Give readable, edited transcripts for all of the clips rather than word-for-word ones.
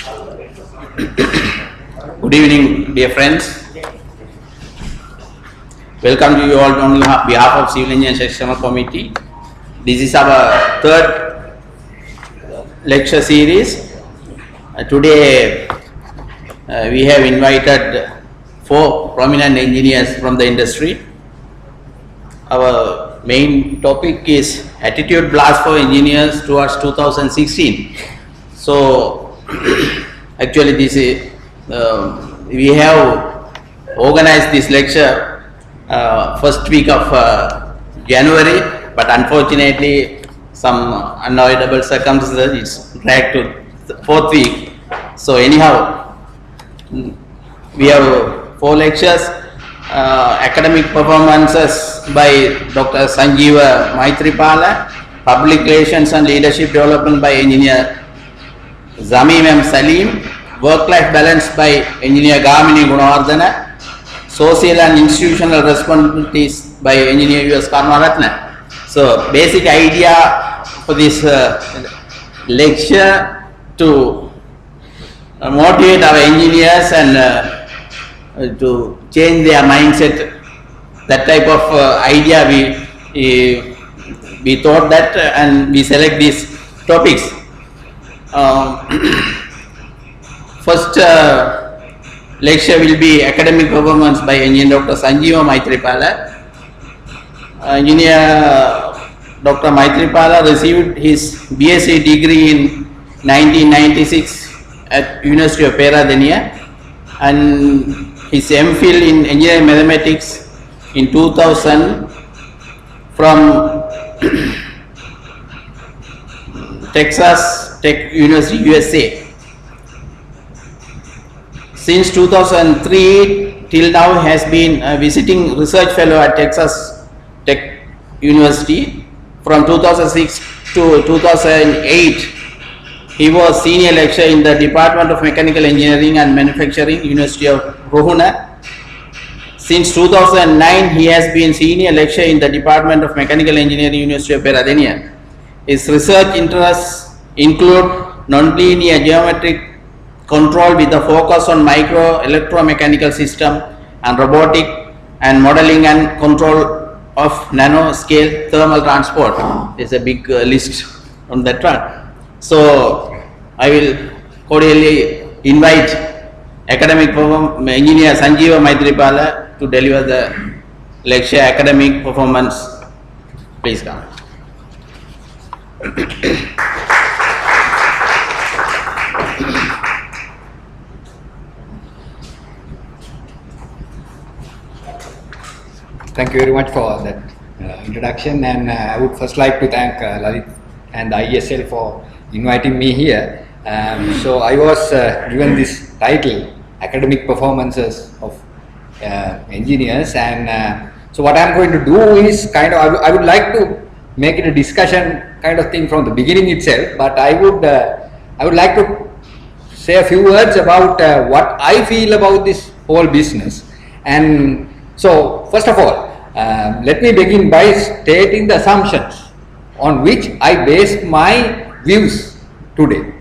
Good evening, dear friends. Welcome to you all on behalf of Civil Engineering Sectional Committee. This is our third lecture series. Today we have invited 4 prominent engineers from the industry. Our main topic is attitude blast for engineers towards 2016. So actually this is we have organized this lecture first week of January, but unfortunately some unavoidable circumstances it's dragged to the 4th week. So anyhow, we have 4 lectures. Academic performances by Dr. Sanjeewa Maithripala, Public Relations and Leadership Development by Engineer Zameem and Saleem, Work-Life Balance by Engineer Gamini Gunawardena, Social and Institutional Responsibilities by Engineer U.S. Karunarathne. So, basic idea for this lecture to motivate our engineers and to change their mindset. That type of idea we thought that, and we select these topics. First lecture will be academic performance by Engineer Dr. Sanjeewa Maithripala. Engineer Dr. Maithripala received his BSc degree in 1996 at University of Peradeniya and his MPhil in Engineering Mathematics in 2000 from Texas Tech University, USA. Since 2003 till now has been a visiting research fellow at Texas Tech University. From 2006 to 2008, he was senior lecturer in the Department of Mechanical Engineering and Manufacturing, University of Ruhuna. Since 2009, he has been senior lecturer in the Department of Mechanical Engineering, University of Peradeniya. His research interests include nonlinear geometric control with a focus on micro electromechanical system and robotic and modeling and control of nano scale thermal transport. There's a big list on that one. So I will cordially invite academic engineer Sanjeewa Maithripala to deliver the lecture academic performance. Please come. Thank you very much for that introduction, and I would first like to thank Lalit and the ISL for inviting me here. So I was given this title, Academic Performances of Engineers, and so what I'm going to do is kind of, I would like to make it a discussion kind of thing from the beginning itself, but I would like to say a few words about what I feel about this whole business. And so first of all, let me begin by stating the assumptions on which I base my views today,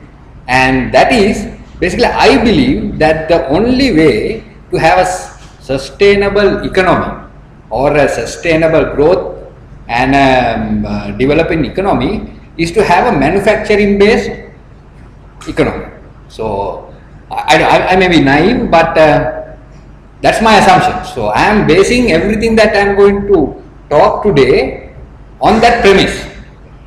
and that is basically I believe that the only way to have a sustainable economy or a sustainable growth and developing economy is to have a manufacturing based economy. So I may be naive, but that's my assumption. So I am basing everything that I am going to talk today on that premise,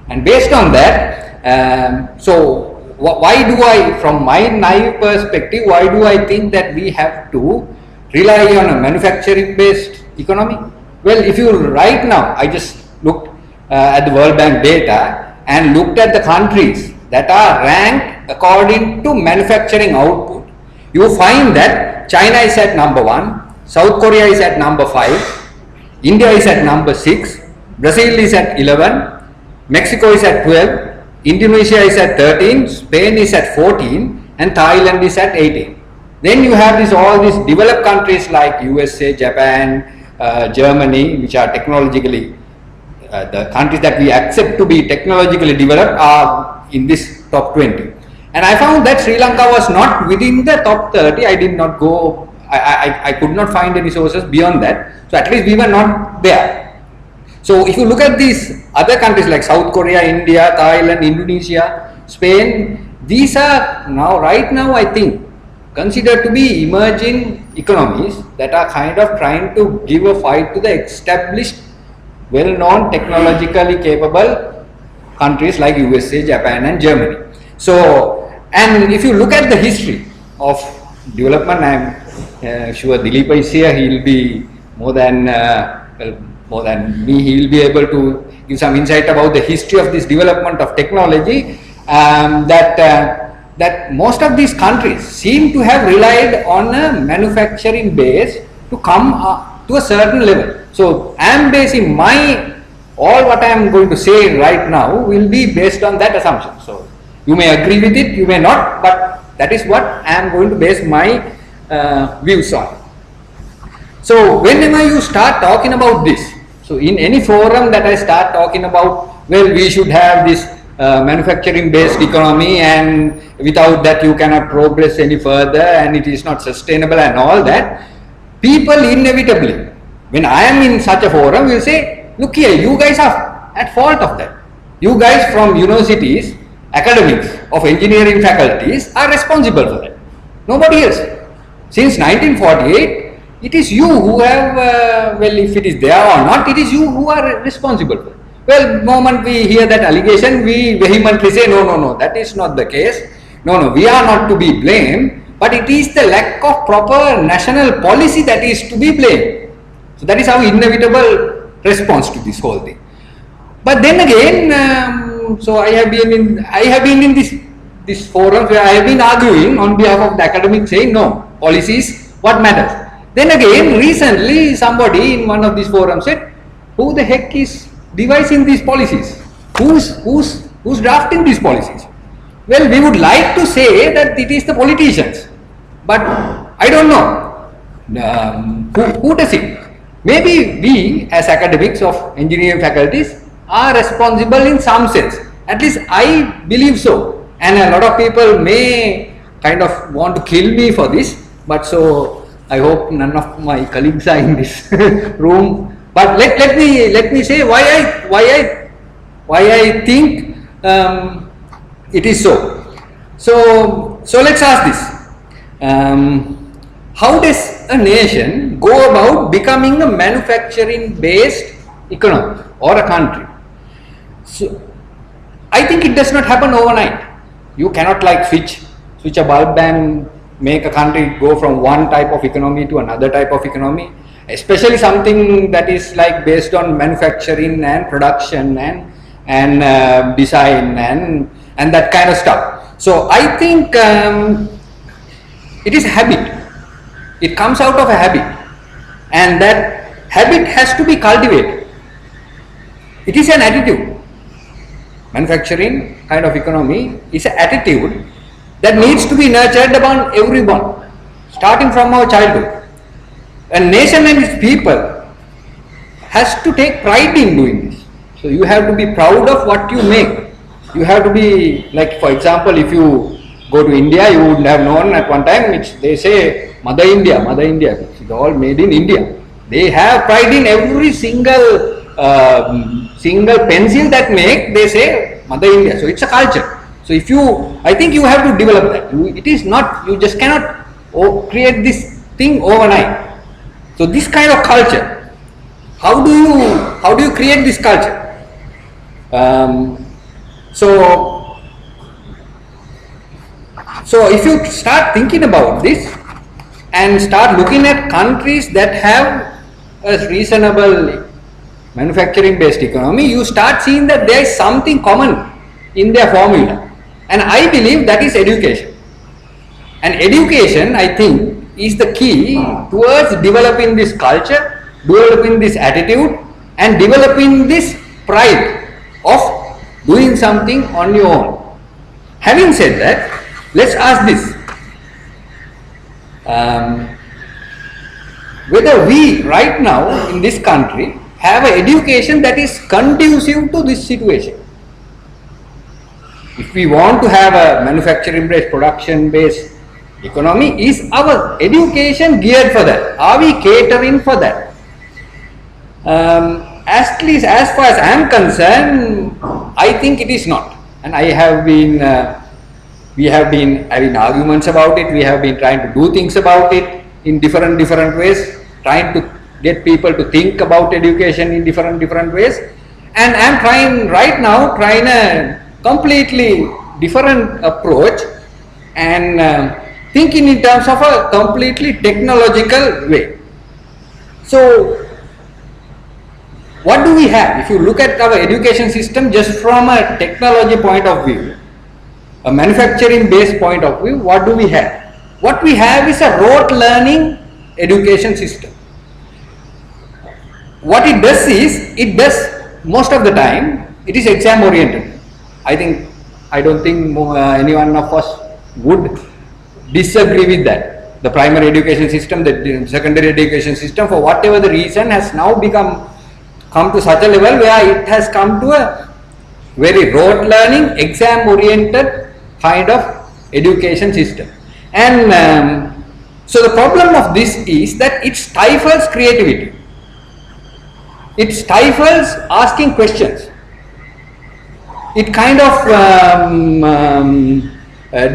and based on that, so why do I, from my naive perspective, why do I think that we have to rely on a manufacturing based economy? Well, if you right now, I just looked at the World Bank data and looked at the countries that are ranked according to manufacturing output, you find that China is at number 1, South Korea is at number 5, India is at number 6, Brazil is at 11, Mexico is at 12, Indonesia is at 13, Spain is at 14, and Thailand is at 18. Then you have all these developed countries like USA, Japan, Germany, which are technologically, the countries that we accept to be technologically developed are in this top 20. And I found that Sri Lanka was not within the top 30. I did not go, I could not find any sources beyond that. So at least we were not there. So if you look at these other countries like South Korea, India, Thailand, Indonesia, Spain, these are now, right now I think, considered to be emerging economies that are kind of trying to give a fight to the established, well-known, technologically capable countries like USA, Japan and Germany. So, and if you look at the history of development, I am sure Dilip is here, he will be more than me, he will be able to give some insight about the history of this development of technology, that most of these countries seem to have relied on a manufacturing base to come to a certain level. So I am basing all what I am going to say right now will be based on that assumption. So you may agree with it, you may not, but that is what I am going to base my views on. So whenever you start talking about this, so in any forum that I start talking about, well, we should have this manufacturing based economy and without that you cannot progress any further and it is not sustainable and all that, people inevitably, when I am in such a forum, will say, look here, you guys are at fault of that. You guys from universities, academics of engineering faculties are responsible for that. Nobody else. Since 1948, it is you who have, well, if it is there or not, it is you who are responsible for it. Well, the moment we hear that allegation, we vehemently say, no, that is not the case. No, we are not to be blamed, but it is the lack of proper national policy that is to be blamed. So that is our inevitable response to this whole thing. But then again, so I have been in this forum where I have been arguing on behalf of the academics, saying no, policy is what matters. Then again, recently somebody in one of these forums said, who the heck is devising these policies? Who's drafting these policies? Well, we would like to say that it is the politicians, but I don't know who does it. Maybe we as academics of engineering faculties are responsible in some sense. At least I believe so. And a lot of people may kind of want to kill me for this, but so I hope none of my colleagues are in this room. But let me say why I think it is so. So let's ask this: how does a nation go about becoming a manufacturing-based economy or a country? So I think it does not happen overnight. You cannot like switch a bulb and make a country go from one type of economy to another type of economy. Especially something that is like based on manufacturing and production and design and that kind of stuff. So I think it is a habit. It comes out of a habit, and that habit has to be cultivated. It is an attitude. Manufacturing kind of economy is an attitude that needs to be nurtured upon everyone, starting from our childhood. A nation and its people has to take pride in doing this. So you have to be proud of what you make. You have to be, like for example, if you go to India, you would have known at one time which they say Mother India, it's all made in India. They have pride in every single pencil that make, they say Mother India. So it's a culture. So I think you have to develop that. It is not, you just cannot create this thing overnight. So this kind of culture, how do you create this culture? So if you start thinking about this and start looking at countries that have a reasonable manufacturing based economy, you start seeing that there is something common in their formula, and I believe that is education. And education, I think, is the key towards developing this culture, developing this attitude and developing this pride of doing something on your own. Having said that, let's ask this: whether we right now in this country have an education that is conducive to this situation. if we want to have a manufacturing based, production based economy, is our education geared for that? Are we catering for that? At least as far as I am concerned, I think it is not. And I have been, we have been having arguments about it. We have been trying to do things about it in different ways, trying to get people to think about education in different ways. And I am trying right now, a completely different approach and thinking in terms of a completely technological way. So, what do we have? If you look at our education system just from a technology point of view, a manufacturing based point of view, what do we have? What we have is a rote learning education system. What it does is, most of the time, it is exam oriented. I don't think anyone of us would disagree with that. The primary education system, the secondary education system, for whatever the reason, has now come to such a level where it has come to a very rote learning, exam oriented kind of education system. And so the problem of this is that it stifles creativity. It stifles asking questions. It kind of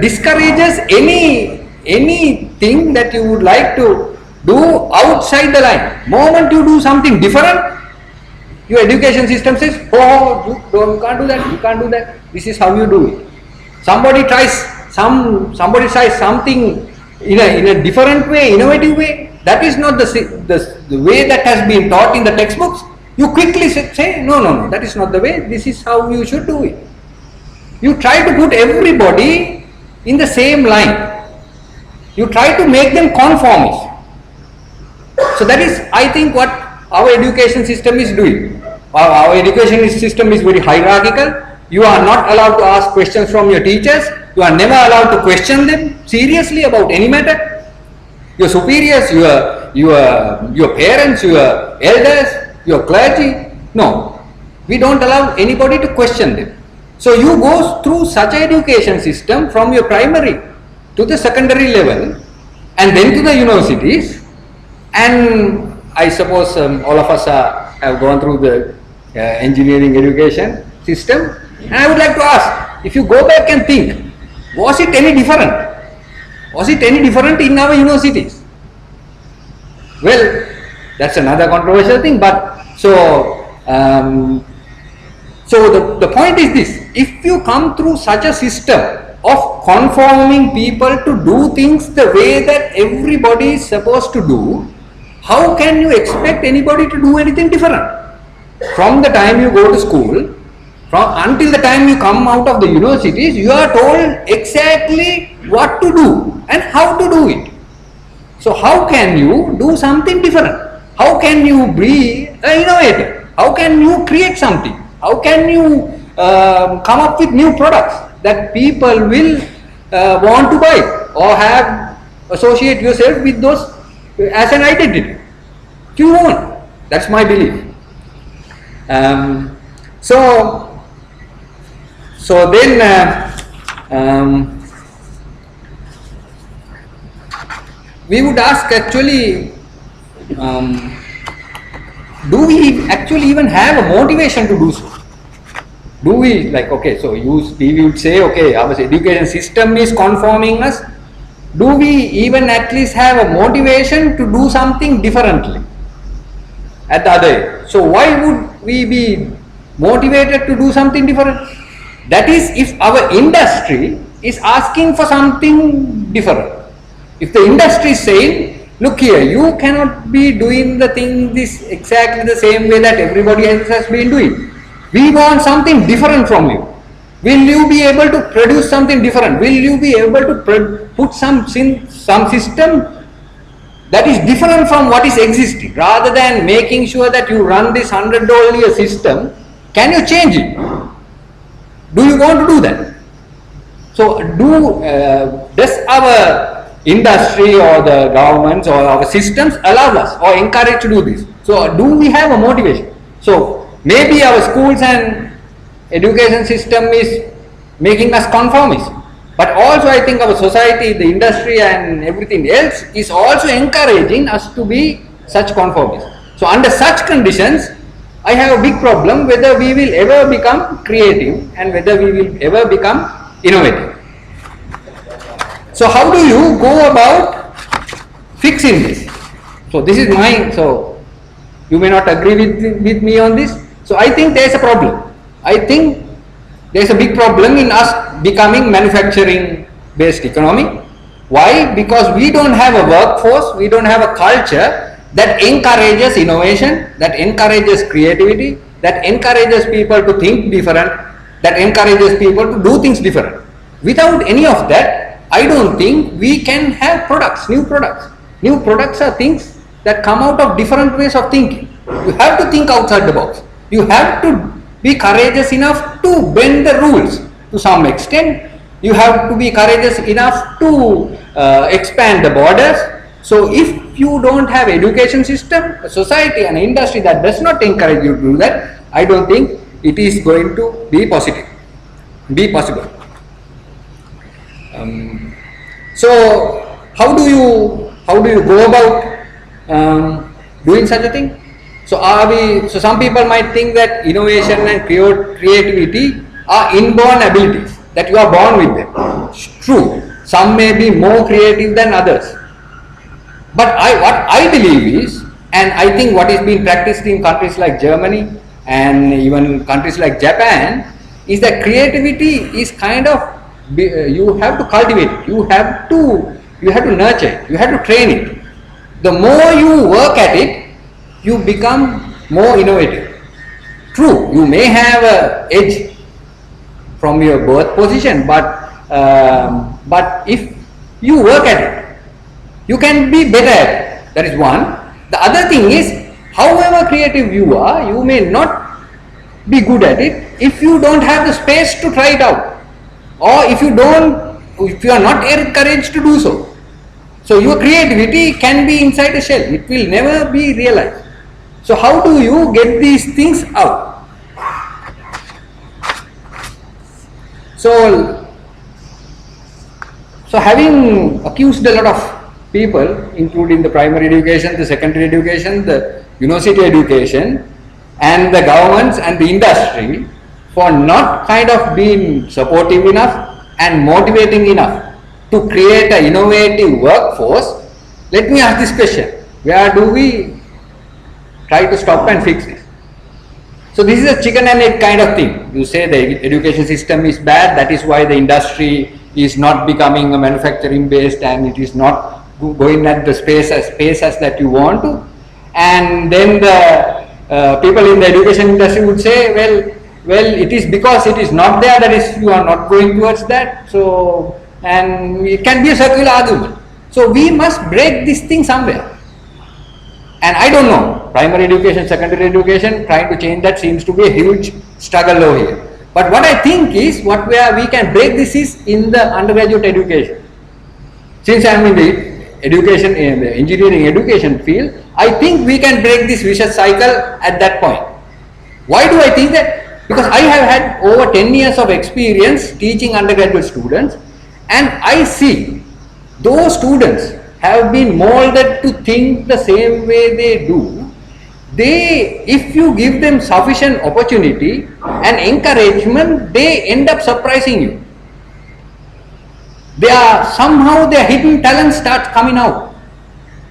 discourages anything that you would like to do outside the line. Moment you do something different, your education system says, oh, you can't do that, you can't do that. This is how you do it. Somebody tries something in a different way, innovative way. That is not the way that has been taught in the textbooks. You quickly say, no, that is not the way. This is how you should do it. You try to put everybody in the same line. You try to make them conformist. So that is, I think, what our education system is doing. Our education system is very hierarchical. You are not allowed to ask questions from your teachers. You are never allowed to question them seriously about any matter. Your superiors, your parents, your elders, your clergy, no. We don't allow anybody to question them. So you go through such an education system from your primary to the secondary level and then to the universities, and I suppose all of us have gone through the engineering education system, and I would like to ask, if you go back and think, was it any different? Was it any different in our universities? Well, that's another controversial thing, but so the point is this: if you come through such a system of conforming people to do things the way that everybody is supposed to do, how can you expect anybody to do anything different? From the time you go to school, until the time you come out of the universities, you are told exactly what to do and how to do it. So how can you do something different? How can you be an innovator? How can you create something? How can you come up with new products that people will want to buy or associate yourself with those as an identity? You won't. That's my belief. So then we would ask, actually, do we actually even have a motivation to do so? Do we, like, okay, so we would say, okay, our education system is conforming us. Do we even at least have a motivation to do something differently at the other end? So why would we be motivated to do something different? That is, if our industry is asking for something different. If the industry is saying, look here, you cannot be doing the thing this exactly the same way that everybody else has been doing. We want something different from you. Will you be able to produce something different? Will you be able to put some system that is different from what is existing? Rather than making sure that you run this $100 a year system, can you change it? Do you want to do that? So does our industry or the governments or our systems allow us or encourage to do this? So do we have a motivation? So maybe our schools and education system is making us conformists. But also I think our society, the industry and everything else is also encouraging us to be such conformists. So under such conditions, I have a big problem whether we will ever become creative and whether we will ever become innovative. So how do you go about fixing this? So this is my, so you may not agree with me on this. So I think there is a problem. I think there is a big problem in us becoming manufacturing based economy. Why? Because we don't have a workforce, we don't have a culture that encourages innovation, that encourages creativity, that encourages people to think different, that encourages people to do things different. Without any of that, I don't think we can have products, new products. New products are things that come out of different ways of thinking. You have to think outside the box. You have to be courageous enough to bend the rules to some extent. You have to be courageous enough to expand the borders. So if you don't have education system, a society and industry that does not encourage you to do that, I don't think it is going to be possible. So how do you go about doing such a thing? So some people might think that innovation and creativity are inborn abilities, that you are born with them. It's true, some may be more creative than others. But what I believe is, and I think what is being practiced in countries like Germany and even countries like Japan, is that creativity is kind of, you have to cultivate it, you have to nurture it, you have to train it. The more you work at it, you become more innovative. True, you may have an edge from your birth position, but if you work at it, you can be better at it. That is one. The other thing is, however creative you are, you may not be good at it if you don't have the space to try it out, or if you are not encouraged to do so. So your creativity can be inside a shell, it will never be realized. So how do you get these things out? So having accused a lot of people, including the primary education, the secondary education, the university education, and the governments and the industry, for not kind of being supportive enough and motivating enough to create an innovative workforce, let me ask this question: where do we try to stop and fix this? So this is a chicken and egg kind of thing. You say the education system is bad, that is why the industry is not becoming a manufacturing based and it is not going at the space as that you want to. And then the people in the education industry would say, well, it is because it is not there, that is you are not going towards that. So, and it can be a circular argument. So we must break this thing somewhere. And I don't know, primary education, secondary education, trying to change that seems to be a huge struggle over here. But what I think is, where we can break this is in the undergraduate education. Since I am in the education, in the engineering education field, I think we can break this vicious cycle at that point. Why do I think that? Because I have had over 10 years of experience teaching undergraduate students, and I see those students have been molded to think the same way they do. If you give them sufficient opportunity and encouragement, they end up surprising you. Somehow their hidden talent starts coming out.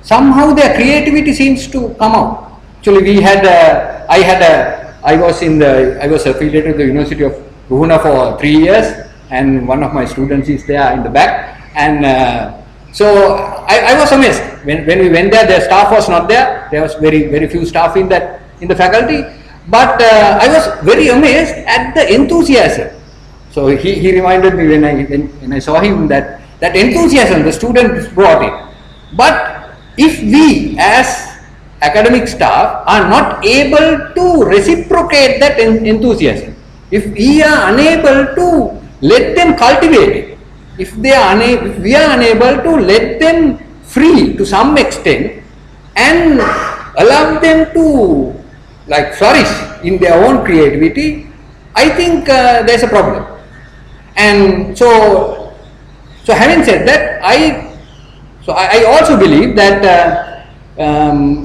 Somehow their creativity seems to come out. Actually, I was affiliated to the University of Ruhuna for 3 years, and one of my students is there in the back. And so I was amazed when we went there. The staff was not there. There was very few staff in the faculty. But I was very amazed at the enthusiasm. So he reminded me when I saw him that enthusiasm the students brought in. But if we as academic staff are not able to reciprocate that enthusiasm, if we are unable to let them cultivate it, if we are unable to let them free to some extent and allow them to flourish in their own creativity, I think there's a problem. And so having said that, I also believe that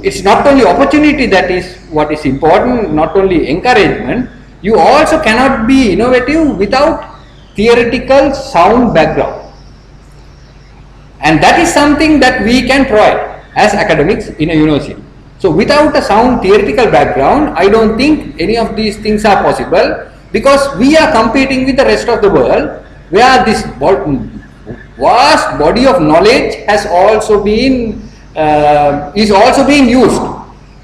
it's not only opportunity that is what is important, not only encouragement. You also cannot be innovative without theoretical sound background. And that is something that we can provide as academics in a university. So without a sound theoretical background, I don't think any of these things are possible, because we are competing with the rest of the world, where this vast body of knowledge has also been is also being used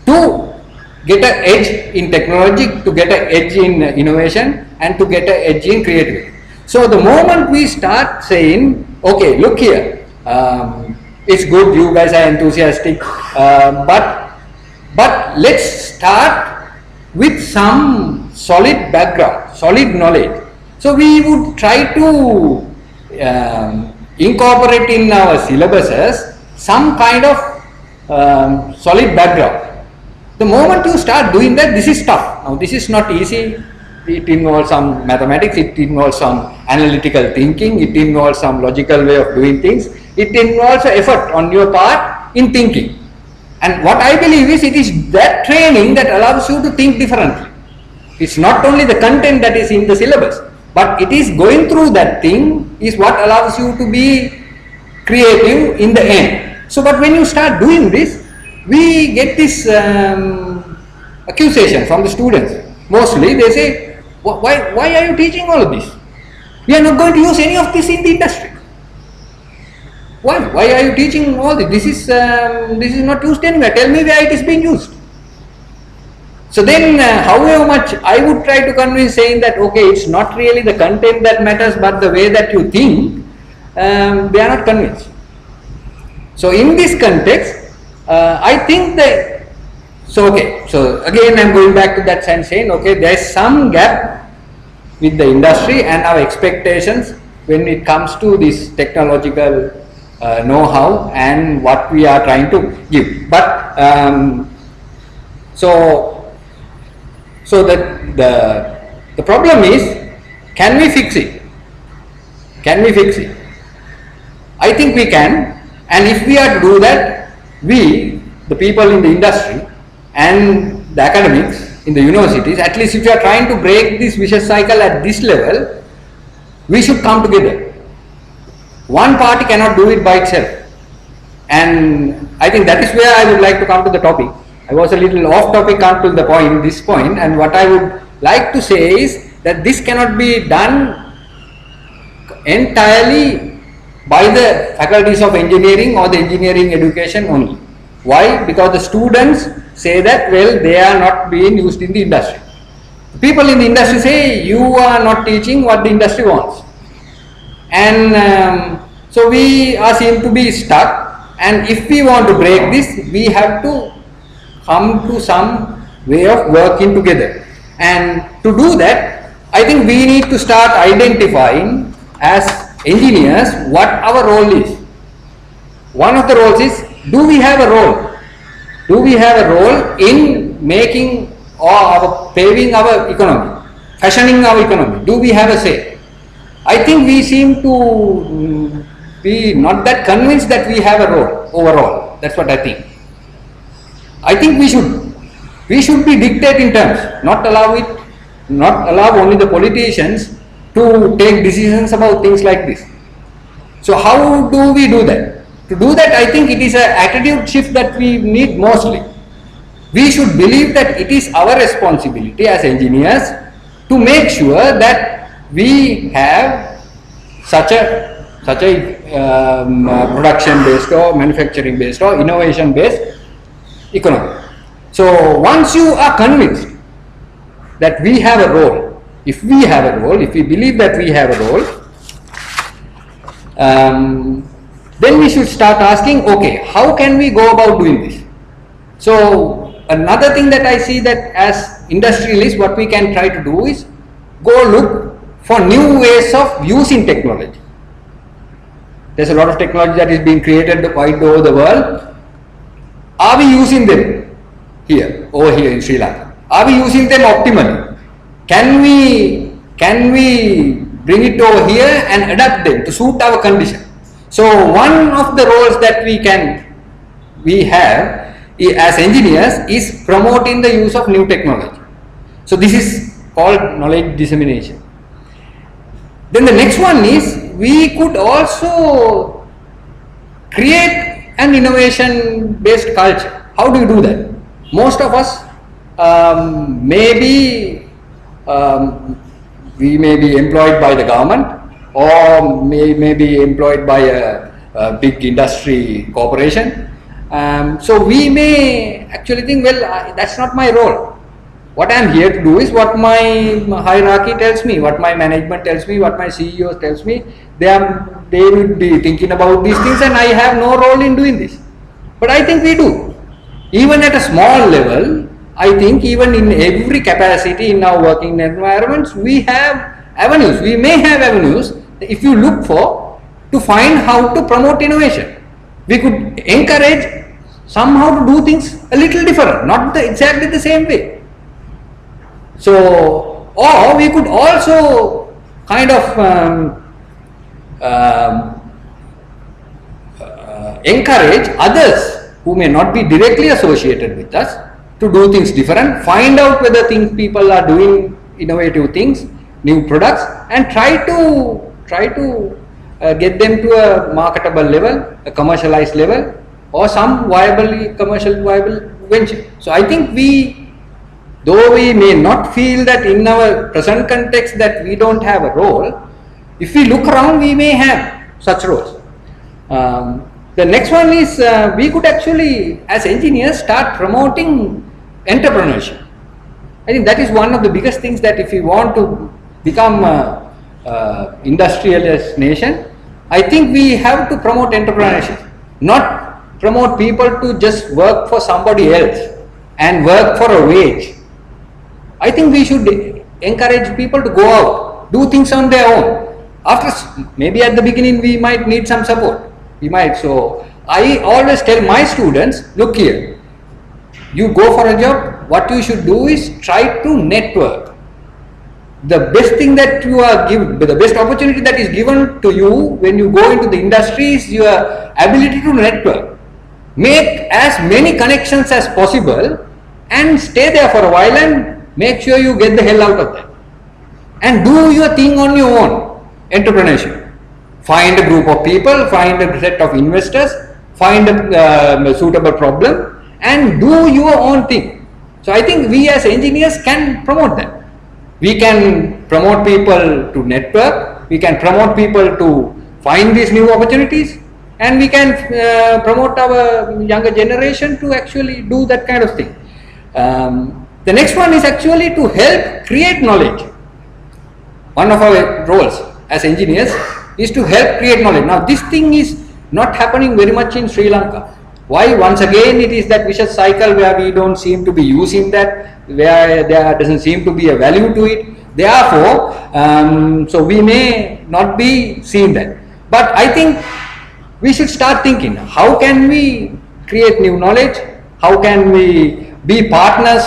to get an edge in technology, to get an edge in innovation, and to get an edge in creativity. So the moment we start saying, okay, look here, it's good, you guys are enthusiastic, but let's start with some solid background, solid knowledge. So we would try to incorporate in our syllabuses some kind of solid background. The moment you start doing that, this is tough. Now this is not easy. It involves some mathematics, it involves some analytical thinking, it involves some logical way of doing things, it involves effort on your part in thinking. And what I believe is, it is that training that allows you to think differently. It's not only the content that is in the syllabus, but it is going through that thing is what allows you to be creative in the end. So, but when you start doing this, we get this accusation from the students. Mostly they say, why are you teaching all of this? We are not going to use any of this in the industry. Why are you teaching all this? This is not used anywhere. Tell me where it is being used. So then, however much I would try to convince, saying that okay, it's not really the content that matters, but the way that you think, they are not convinced. So in this context, I think that, so again I'm going back to that sense, saying okay, there is some gap with the industry and our expectations when it comes to this technological know-how and what we are trying to give. But so that the problem is, can we fix it? Can we fix it? I think we can, and if we are to do that, we, the people in the industry and the academics in the universities, at least if you are trying to break this vicious cycle at this level, we should come together. One party cannot do it by itself, and I think that is where I would like to come to the topic. I was a little off topic until this point, and what I would like to say is that this cannot be done entirely by the faculties of engineering or the engineering education only. Why? Because the students say that, well, they are not being used in the industry. People in the industry say, you are not teaching what the industry wants. And so we are seen to be stuck, and if we want to break this, we have to come to some way of working together. And to do that, I think we need to start identifying as engineers what our role is. One of the roles is, do we have a role? Do we have a role in making or paving our economy, fashioning our economy? Do we have a say? I think we seem to be not that convinced that we have a role overall. That's what I think. I think we should be dictating terms, not allow only the politicians to take decisions about things like this. So how do we do that? To do that, I think it is an attitude shift that we need mostly. We should believe that it is our responsibility as engineers to make sure that we have such a production based or manufacturing based or innovation based economy. So once you are convinced that we have a role, if we believe that we have a role, then we should start asking, okay, how can we go about doing this? So another thing that I see that as industrialists, what we can try to do is go look for new ways of using technology. There's a lot of technology that is being created quite over the world. Are we using them over here in Sri Lanka? Are we using them optimally? Can we bring it over here and adapt them to suit our condition. So one of the roles that we have as engineers is promoting the use of new technology. So this is called knowledge dissemination. Then the next one is we could also create an innovation based culture. How do you do that? Most of us we may be employed by the government, or may be employed by a big industry corporation. So we may actually think, well, that's not my role. What I am here to do is what my hierarchy tells me, what my management tells me, what my CEO tells me. They will be thinking about these things, and I have no role in doing this. But I think we do. Even at a small level, I think even in every capacity in our working environments, we have avenues. We may have avenues if you look for to find how to promote innovation. We could encourage somehow to do things a little different, not exactly the same way. So, or we could also kind of encourage others who may not be directly associated with us to do things different, find out whether people are doing innovative things, new products, and try to get them to a marketable level, a commercialized level, or some commercial viable venture. So I think though we may not feel that in our present context that we don't have a role, if we look around, we may have such roles. The next one is we could actually, as engineers, start promoting entrepreneurship. I think that is one of the biggest things, that if we want to become an industrialist nation, I think we have to promote entrepreneurship, not promote people to just work for somebody else and work for a wage. I think we should encourage people to go out, do things on their own. Maybe at the beginning we might need some support. So I always tell my students, look here, you go for a job, what you should do is try to network. The best thing that you are given, the best opportunity that is given to you when you go into the industry is your ability to network. Make as many connections as possible and stay there for a while and make sure you get the hell out of that. And do your thing on your own, entrepreneurship. Find a group of people, find a set of investors, find a suitable problem, and do your own thing. So I think we as engineers can promote that. We can promote people to network, we can promote people to find these new opportunities, and we can promote our younger generation to actually do that kind of thing. The next one is actually to help create knowledge. One of our roles as engineers is to help create knowledge. Now this thing is not happening very much in Sri Lanka. Why? Once again, it is that vicious cycle where we don't seem to be using that, where there doesn't seem to be a value to it. Therefore, so we may not be seeing that. But I think we should start thinking, how can we create new knowledge? How can we be partners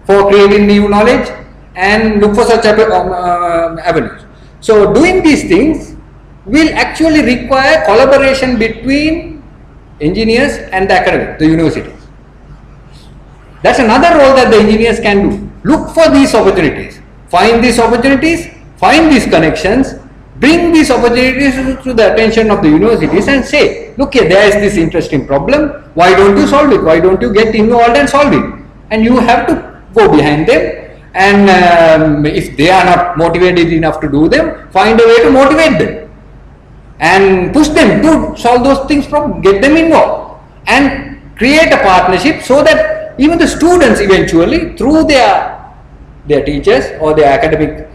for creating new knowledge and look for such avenues? So doing these things will actually require collaboration between engineers and the academic, the universities. That's another role that the engineers can do. Look for these opportunities, find these connections, bring these opportunities to the attention of the universities and say, look here, there is this interesting problem, why don't you solve it? Why don't you get involved and solve it? And you have to go behind them, and if they are not motivated enough to do them, find a way to motivate them and push them to solve those things, get them involved and create a partnership so that even the students eventually, through their teachers or their academic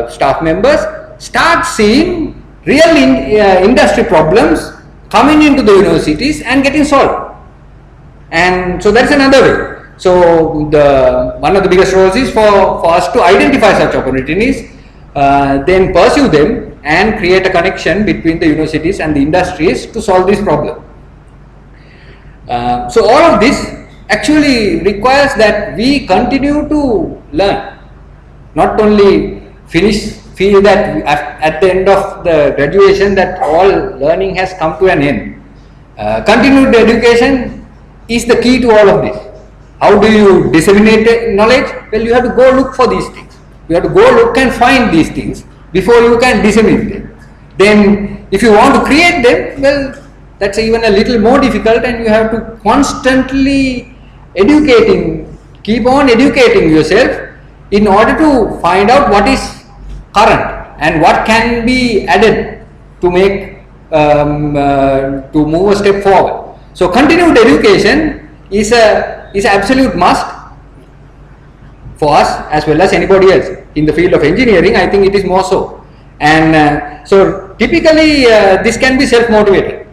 staff members, start seeing real industry problems coming into the universities and getting solved. And so that's another way. So one of the biggest roles is for us to identify such opportunities, then pursue them and create a connection between the universities and the industries to solve this problem. So all of this actually requires that we continue to learn, not only finish feel that at the end of the graduation that all learning has come to an end. Continued education is the key to all of this. How do you disseminate knowledge? Well, you have to go look for these things. You have to go look and find these things before you can disseminate them. Then if you want to create them, well, that's even a little more difficult, and you have to constantly keep on educating yourself in order to find out what is current and what can be added to make to move a step forward. So continued education is absolute must for us as well as anybody else. In the field of engineering, I think it is more so. And so typically this can be self-motivated.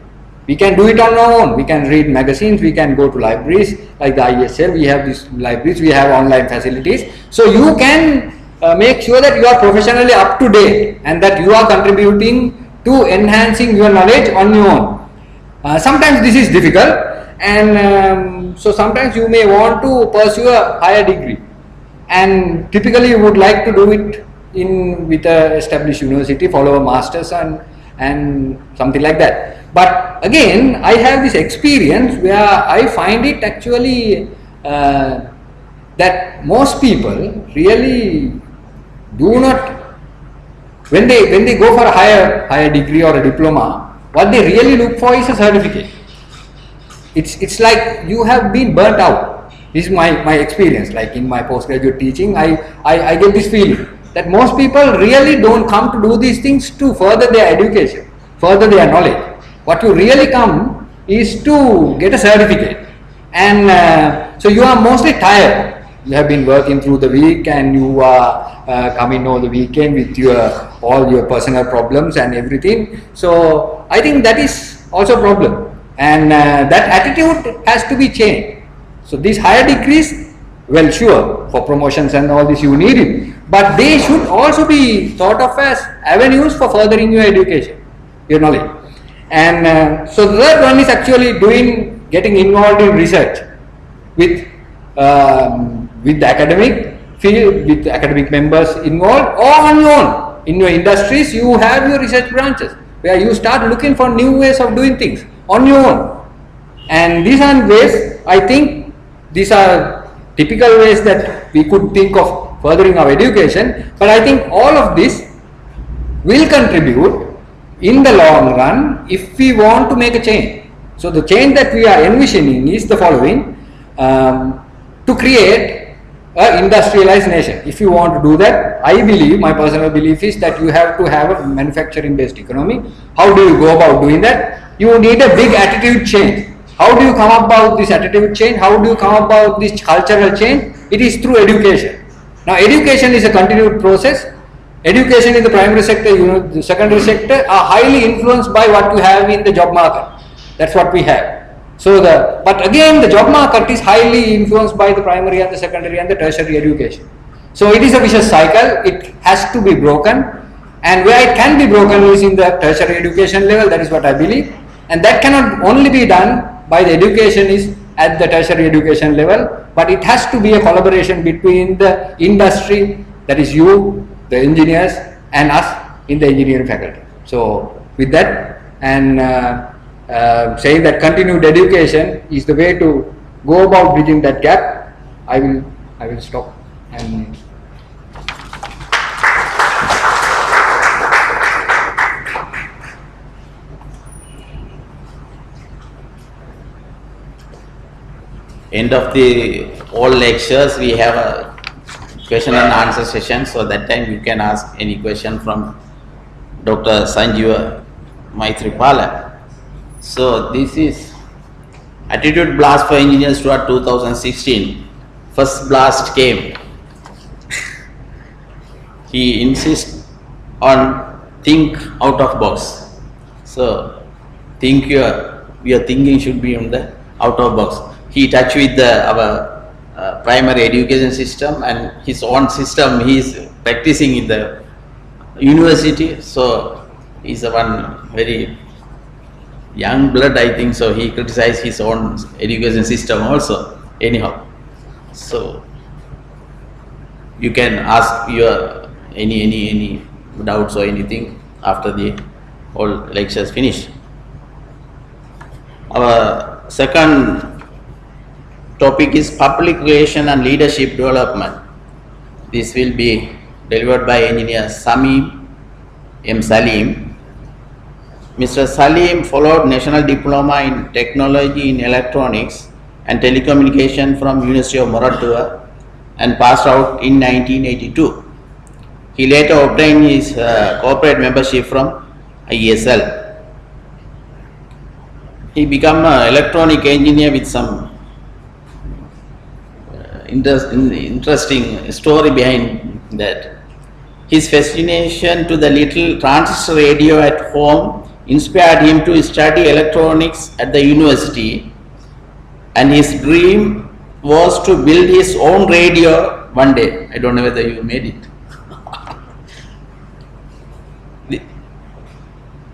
We can do it on our own. We can read magazines, we can go to libraries like the ISL, we have these libraries, we have online facilities. So you can make sure that you are professionally up to date and that you are contributing to enhancing your knowledge on your own. Sometimes this is difficult, and so sometimes you may want to pursue a higher degree, and typically you would like to do it with a established university, follow a master's and something like that. But again, I have this experience where I find it actually that most people really do not, when they go for a higher degree or a diploma, what they really look for is a certificate. It's like you have been burnt out. This is my experience. Like in my postgraduate teaching, I get this feeling that most people really don't come to do these things to further their education, further their knowledge. What you really come is to get a certificate, and so you are mostly tired. You have been working through the week, and you are coming over the weekend with all your personal problems and everything. So I think that is also a problem, and that attitude has to be changed. So these higher degrees, well, sure, for promotions and all this you need it, but they should also be thought of as avenues for furthering your education, your knowledge. And so the third one is actually getting involved in research with the academic field, with academic members involved, or on your own. In your industries, you have your research branches where you start looking for new ways of doing things on your own. And these are ways, I think, these are typical ways that we could think of furthering our education. But I think all of this will contribute in the long run if we want to make a change. So the change that we are envisioning is the following: to create an industrialized nation. If you want to do that, I believe, my personal belief is that you have to have a manufacturing based economy. How do you go about doing that? You need a big attitude change. How do you come about this attitude change? How do you come about this cultural change? It is through education. Now education is a continued process. Education in the primary sector, the secondary sector are highly influenced by what you have in the job market. That's what we have. So but again, the job market is highly influenced by the primary and the secondary and the tertiary education. So it is a vicious cycle. It has to be broken, and where it can be broken is in the tertiary education level. That is what I believe, and that cannot only be done by the education is at the tertiary education level, but it has to be a collaboration between the industry, that is you, the engineers, and us in the engineering faculty. So with that, and saying that continued education is the way to go about bridging that gap, I will stop. And end of all lectures, we have a question and answer session, so that time you can ask any question from Dr. Sanjeewa Maithripala. So this is Attitude Blast for Engineers Tour 2016. First blast came. He insists on think out of box. So your thinking should be on the out of box. He touched with our primary education system and his own system he is practicing in the university. So he's one very young blood, I think. So he criticized his own education system also. Anyhow, so you can ask your any doubts or anything after the whole lectures finished. Our second topic is public relation and leadership development. This will be delivered by engineer Zameem M. Saleem. Mr. Saleem followed National Diploma in Technology in Electronics and Telecommunication from University of Peradeniya and passed out in 1982. He later obtained his corporate membership from ISL. He became an electronic engineer with some interesting story behind that. His fascination to the little transistor radio at home inspired him to study electronics at the university, and his dream was to build his own radio one day. I don't know whether you made it.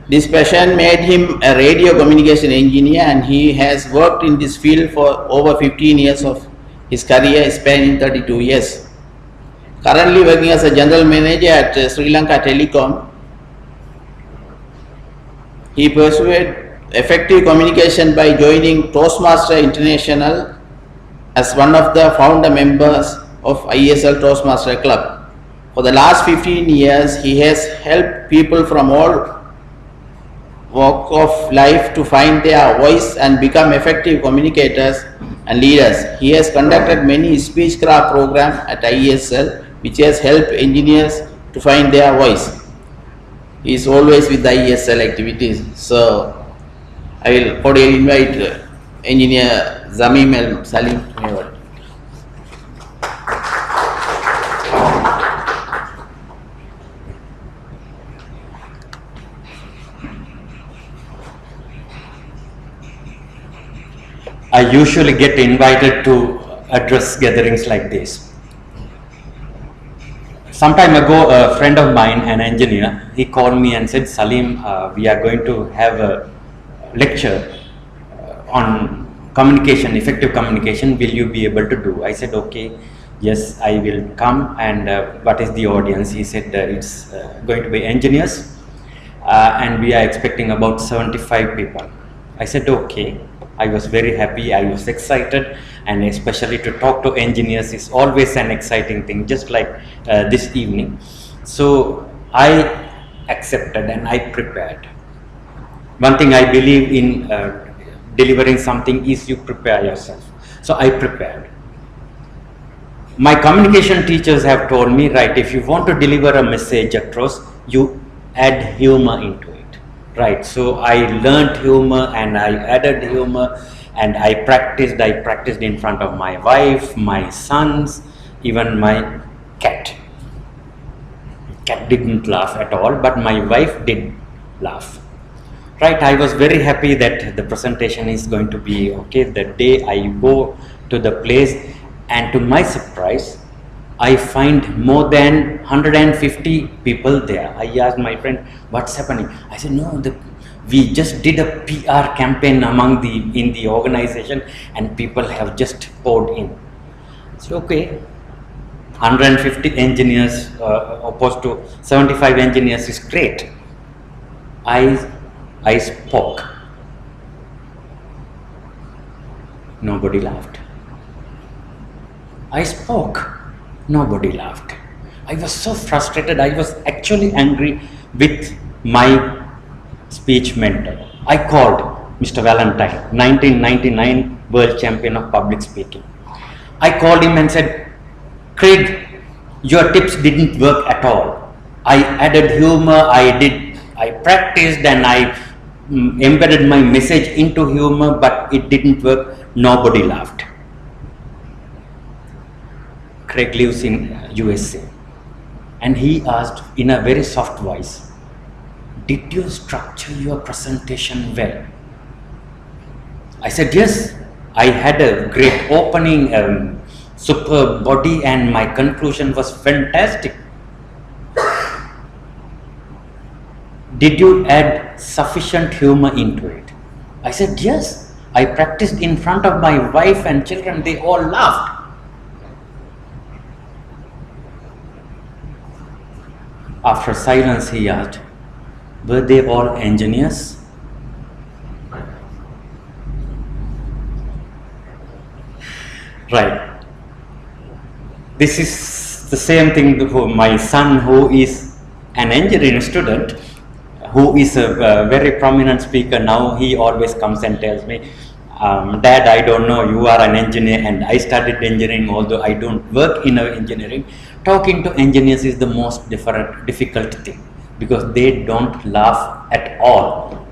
This passion made him a radio communication engineer, and he has worked in this field for over 15 years of his career, spanning 32 years. Currently working as a general manager at Sri Lanka Telecom, he pursued effective communication by joining Toastmaster International as one of the founder members of ISL Toastmaster Club. For the last 15 years, he has helped people from all walk of life to find their voice and become effective communicators and leaders. He has conducted many speechcraft programs at ISL, which has helped engineers to find their voice. He is always with the ISL activities. So I will cordially invite engineer Zameem and Saleem to my word. I usually get invited to address gatherings like this. Some time ago, a friend of mine, an engineer, he called me and said, Saleem, we are going to have a lecture on communication, effective communication. Will you be able to do? I said, okay, yes, I will come. And what is the audience? He said, it's going to be engineers, and we are expecting about 75 people. I said, okay. I was very happy, I was excited, and especially to talk to engineers is always an exciting thing, just like this evening. So I accepted and I prepared. One thing I believe in delivering something is you prepare yourself. So I prepared. My communication teachers have told me, right, if you want to deliver a message across, you add humor into it. Right, so I learned humor and I added humor, and I practiced in front of my wife, my sons, even my cat. Cat didn't laugh at all, but my wife did laugh. Right, I was very happy that the presentation is going to be okay. The day I go to the place, and to my surprise, I find more than 150 people there. I asked my friend, what's happening? I said, no, we just did a PR campaign in the organization, and people have just poured in. So, okay, 150 engineers opposed to 75 engineers is great. I spoke. Nobody laughed. I spoke. Nobody laughed. I was so frustrated. I was actually angry with my speech mentor. I called Mr. Valentine, 1999 world champion of public speaking. I called him and said, Craig, your tips didn't work at all. I added humor, I practiced, and I embedded my message into humor, but it didn't work. Nobody laughed. Craig lives in USA, and he asked in a very soft voice, did you structure your presentation well? I said, yes, I had a great opening, superb body, and my conclusion was fantastic. Did you add sufficient humor into it? I said, yes, I practiced in front of my wife and children, they all laughed. After silence, he asked, were they all engineers? Right. This is the same thing for my son, who is an engineering student, who is a very prominent speaker now. He always comes and tells me, Dad, I don't know, you are an engineer and I studied engineering, although I don't work in engineering. Talking to engineers is the most difficult thing, because they don't laugh at all.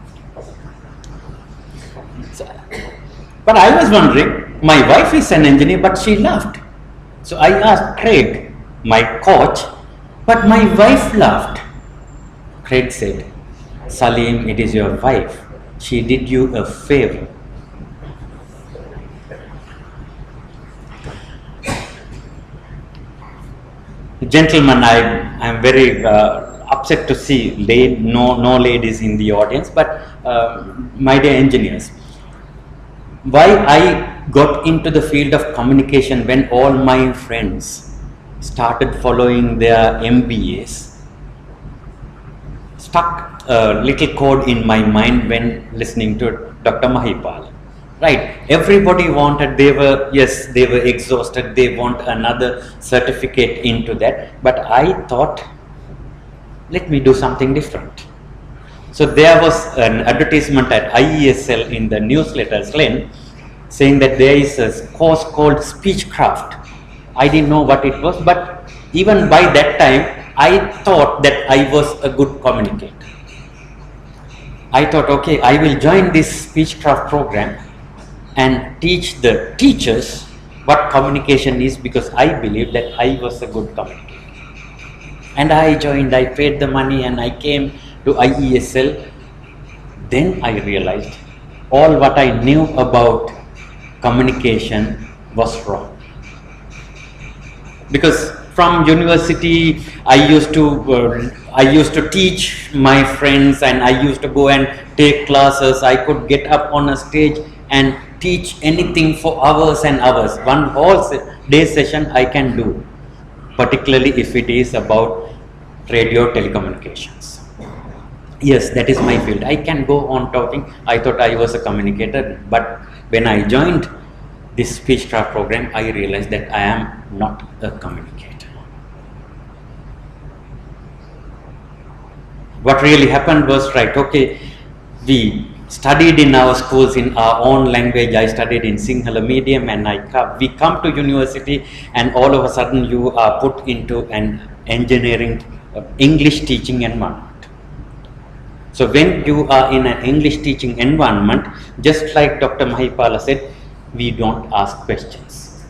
But I was wondering, my wife is an engineer, but she laughed. So I asked Craig, my coach, but my wife laughed. Craig said, Saleem, it is your wife. She did you a favor. Gentlemen, I am very upset to see no ladies in the audience, but my dear engineers, why I got into the field of communication when all my friends started following their MBAs, stuck a little code in my mind when listening to Dr. Maithripala. Right, everybody wanted, they were exhausted, they want another certificate into that, but I thought, let me do something different. So there was an advertisement at IESL in the newsletter Saleem saying that there is a course called Speechcraft. I didn't know what it was, but even by that time, I thought that I was a good communicator. I thought, okay, I will join this Speechcraft program and teach the teachers what communication is, because I believe that I was a good communicator. And I joined, I paid the money and I came to IESL. Then I realized all what I knew about communication was wrong. Because from university, I used to teach my friends and I used to go and take classes. I could get up on a stage and teach anything for hours and hours. One whole day session I can do, particularly if it is about radio telecommunications. Yes, that is my field. I can go on talking. I thought I was a communicator, but when I joined this Speechcraft program, I realized that I am not a communicator. What really happened was, right, okay, we studied in our schools in our own language. I studied in Sinhala medium, and we come to university, and all of a sudden you are put into an engineering English teaching environment. So when you are in an English teaching environment, just like Dr. Maithripala said, we don't ask questions.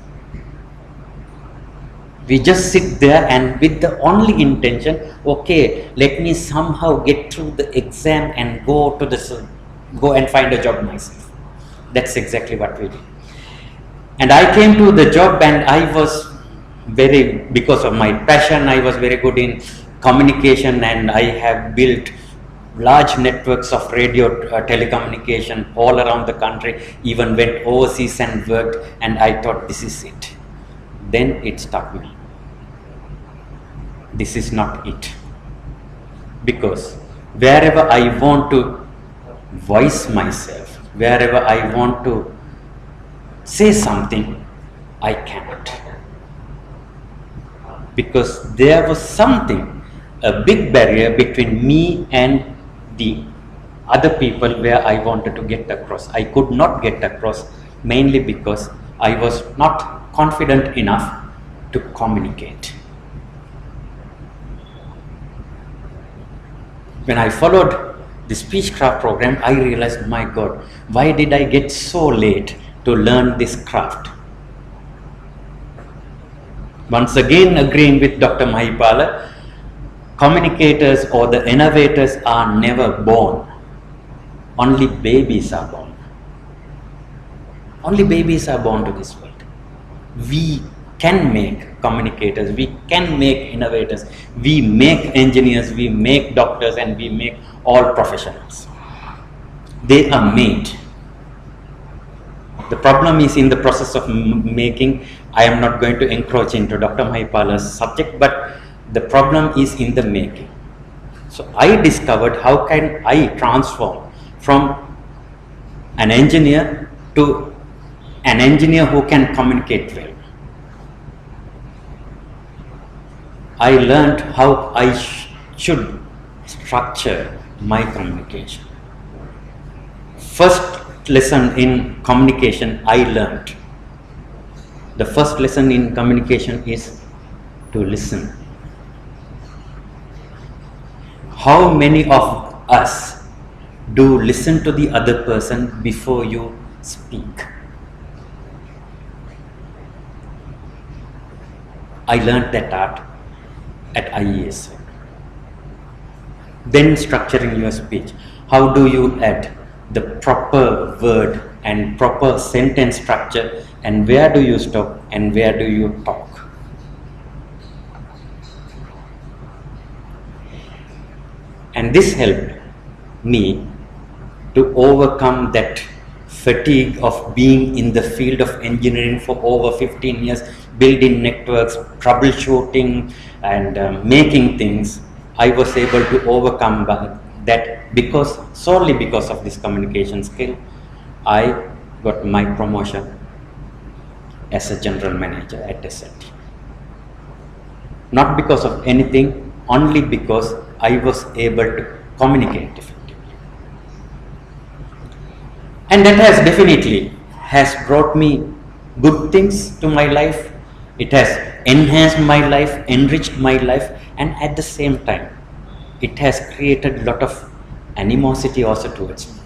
We just sit there and with the only intention, okay, let me somehow get through the exam and go and find a job myself. That's exactly what we did. And I came to the job, and I was because of my passion, I was very good in communication, and I have built large networks of radio telecommunication all around the country, even went overseas and worked, and I thought, this is it. Then it struck me, this is not it. Because wherever I want to voice myself, wherever I want to say something, I cannot. Because there was something, a big barrier between me and the other people where I wanted to get across. I could not get across, mainly because I was not confident enough to communicate. When I followed the Speechcraft program, I realized, my God, why did I get so late to learn this craft? Once again, agreeing with Dr. Maithripala, communicators or the innovators are never born. Only babies are born. Only babies are born to this world. We can make communicators, we can make innovators, we make engineers, we make doctors, and we make all professionals. They are made. The problem is in the process of making. I am not going to encroach into Dr. Maithripala's subject, but The problem is in the making. So I discovered how can I transform from an engineer to an engineer who can communicate well. I learned how I should structure my communication. First lesson in communication I learned. The first lesson in communication is to listen. How many of us do listen to the other person before you speak? I learned that art at IES. Then structuring your speech. How do you add the proper word and proper sentence structure, and where do you stop and where do you talk? And this helped me to overcome that fatigue of being in the field of engineering for over 15 years, building networks, troubleshooting and making things. I was able to overcome that solely because of this communication skill. I got my promotion as a general manager at SLT. Not because of anything, only because I was able to communicate effectively. And that has definitely brought me good things to my life. It has enhanced my life, enriched my life, and at the same time, it has created a lot of animosity also towards me.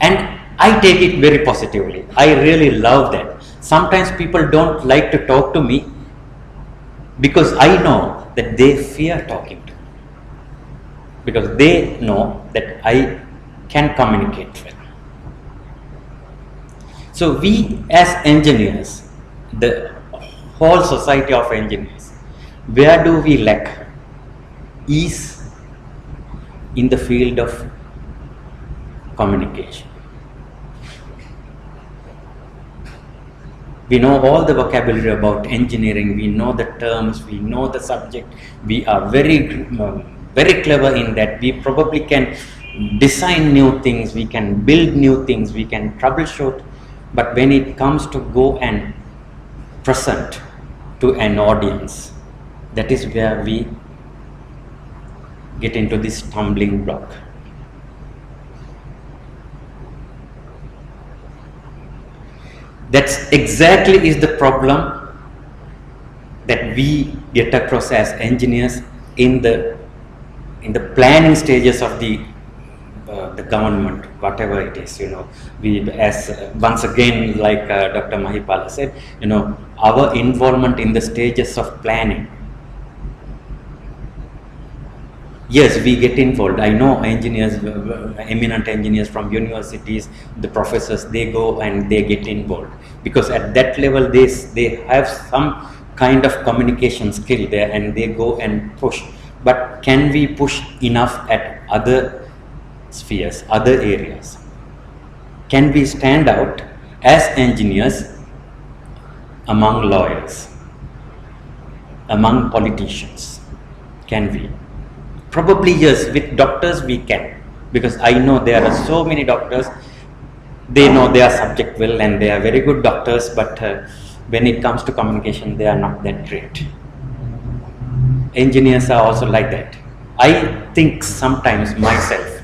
And I take it very positively. I really love that. Sometimes people don't like to talk to me because I know that they fear talking to me, because they know that I can communicate well. So we as engineers, the whole society of engineers, where do we lack? Is in the field of communication. We know all the vocabulary about engineering, we know the terms, we know the subject, we are very clever in that. We probably can design new things, we can build new things, we can troubleshoot, but when it comes to go and present to an audience, that is where we get into this stumbling block. That's exactly is the problem that we get across as engineers in the planning stages of the government, whatever it is. We once again, like Dr. Maithripala said, our involvement in the stages of planning. Yes, we get involved. I know engineers, eminent engineers from universities, the professors, they go and they get involved because at that level they have some kind of communication skill there and they go and push. But can we push enough at other spheres, other areas? Can we stand out as engineers among lawyers, among politicians? Can we? Probably yes, with doctors we can, because I know there are so many doctors, they know their subject well and they are very good doctors, but when it comes to communication they are not that great. Engineers are also like that. I think sometimes myself,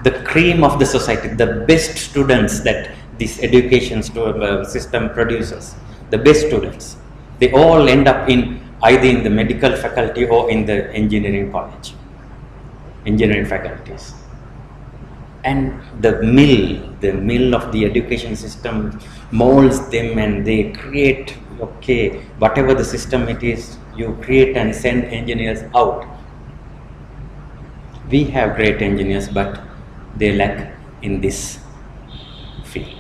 the cream of the society, the best students that this education system produces, the best students, they all end up in either in the medical faculty or in the engineering college, engineering faculties. And the mill of the education system molds them and they create, okay, whatever the system it is, you create and send engineers out. We have great engineers, but they lack in this field.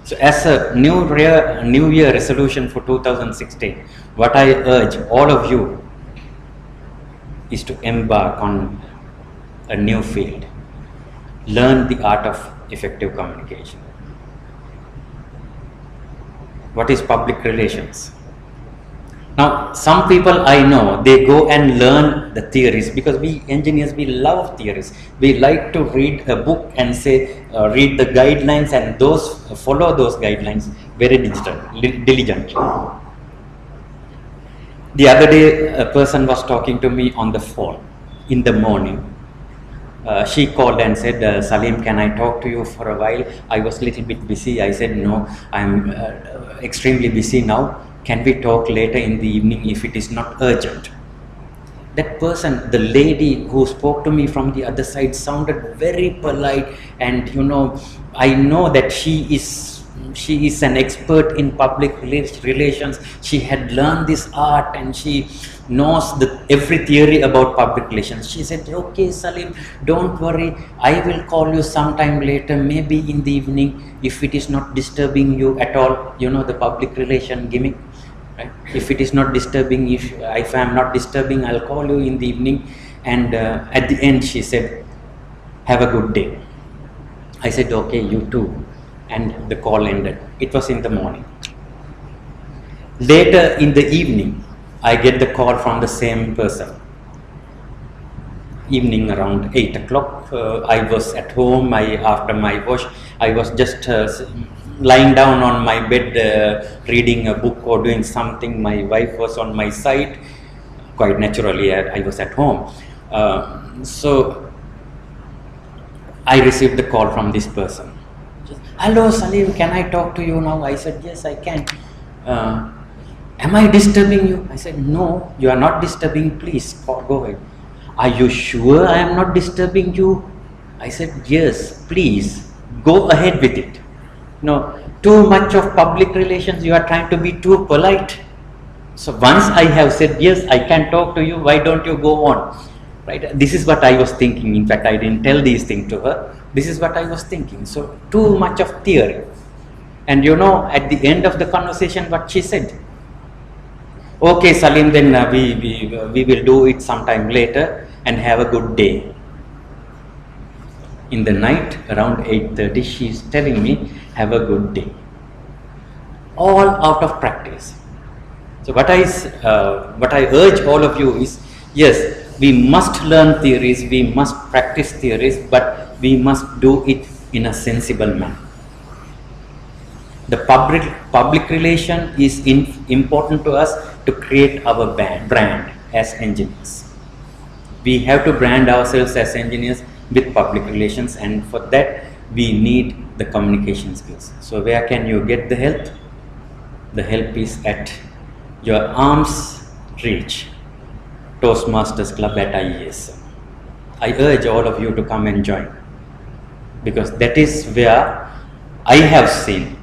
So as a new year resolution for 2016, what I urge all of you is to embark on a new field. Learn the art of effective communication. what is public relations. Now, some people I know, they go and learn the theories, because we engineers, we love theories. We like to read a book and say, read the guidelines, and follow those guidelines very diligently. The other day, a person was talking to me on the phone in the morning. She called and said, Saleem, can I talk to you for a while? I was a little bit busy. I said, no, I'm extremely busy now. Can we talk later in the evening if it is not urgent? That person, the lady who spoke to me from the other side, sounded very polite, and I know that she is an expert in public relations. She had learned this art and she knows every theory about public relations. She said, okay, Saleem, don't worry, I will call you sometime later, maybe in the evening, if it is not disturbing you at all. The public relation gimmick, right? If it is not disturbing, if I am not disturbing, I'll call you in the evening. And at the end she said, have a good day. I said, okay, you too. And the call ended. It was in the morning. Later in the evening, I get the call from the same person. Evening around 8 o'clock, I was at home. After my wash, I was just lying down on my bed, reading a book or doing something. My wife was on my side. Quite naturally, I was at home. So I received the call from this person. Hello, Saleem, can I talk to you now? I said, yes, I can. Am I disturbing you? I said, no, you are not disturbing. Please go ahead. Are you sure I am not disturbing you? I said, yes, please go ahead with it. No, too much of public relations, you are trying to be too polite. So once I have said, yes, I can talk to you, why don't you go on? Right? This is what I was thinking. In fact, I didn't tell these things to her. This is what I was thinking. So too much of theory. And at the end of the conversation, what she said, okay, Saleem, then we will do it sometime later, and have a good day. In the night, around 8:30, she is telling me, have a good day. All out of practice. So what I urge all of you is, yes, we must learn theories, we must practice theories, but we must do it in a sensible manner. The public relation is important to us to create our brand as engineers. We have to brand ourselves as engineers with public relations, and for that we need the communication skills. So where can you get the help? The help is at your arm's reach. Toastmasters Club at IES. I urge all of you to come and join, because that is where I have seen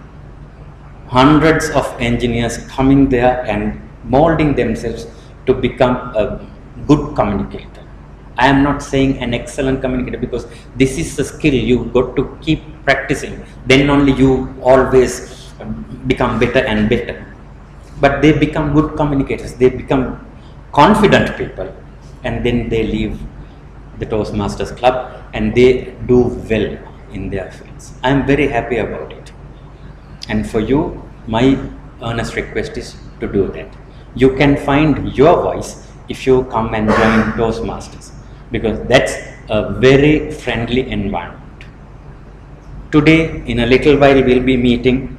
hundreds of engineers coming there and molding themselves to become a good communicator. I am not saying an excellent communicator, because this is a skill you got to keep practicing. Then only you always become better and better. But they become good communicators. They become confident people, and then they leave the Toastmasters Club and they do well in their fields. I am very happy about it. And for you, my earnest request is to do that. You can find your voice if you come and join Toastmasters, because that's a very friendly environment. Today, in a little while, we'll be meeting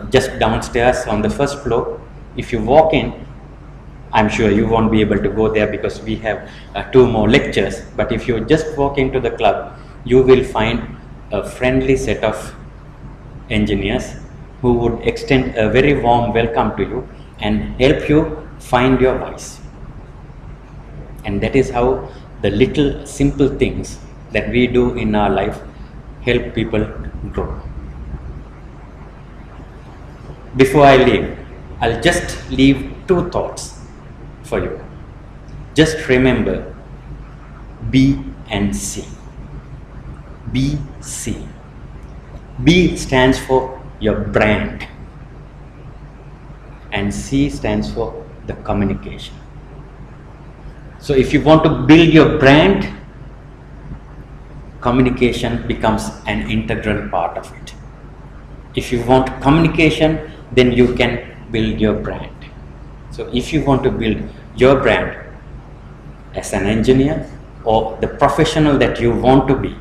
just downstairs on the first floor. If you walk in, I'm sure you won't be able to go there because we have 2 more lectures. But if you just walk into the club, you will find a friendly set of engineers who would extend a very warm welcome to you and help you find your voice. And that is how the little simple things that we do in our life help people grow. Before I leave, I'll just leave 2 thoughts for you. Just remember B and C. B, C. B stands for your brand, and C stands for the communication. So if you want to build your brand, communication becomes an integral part of it. If you want communication, then you can build your brand. So if you want to build your brand as an engineer or the professional that you want to be,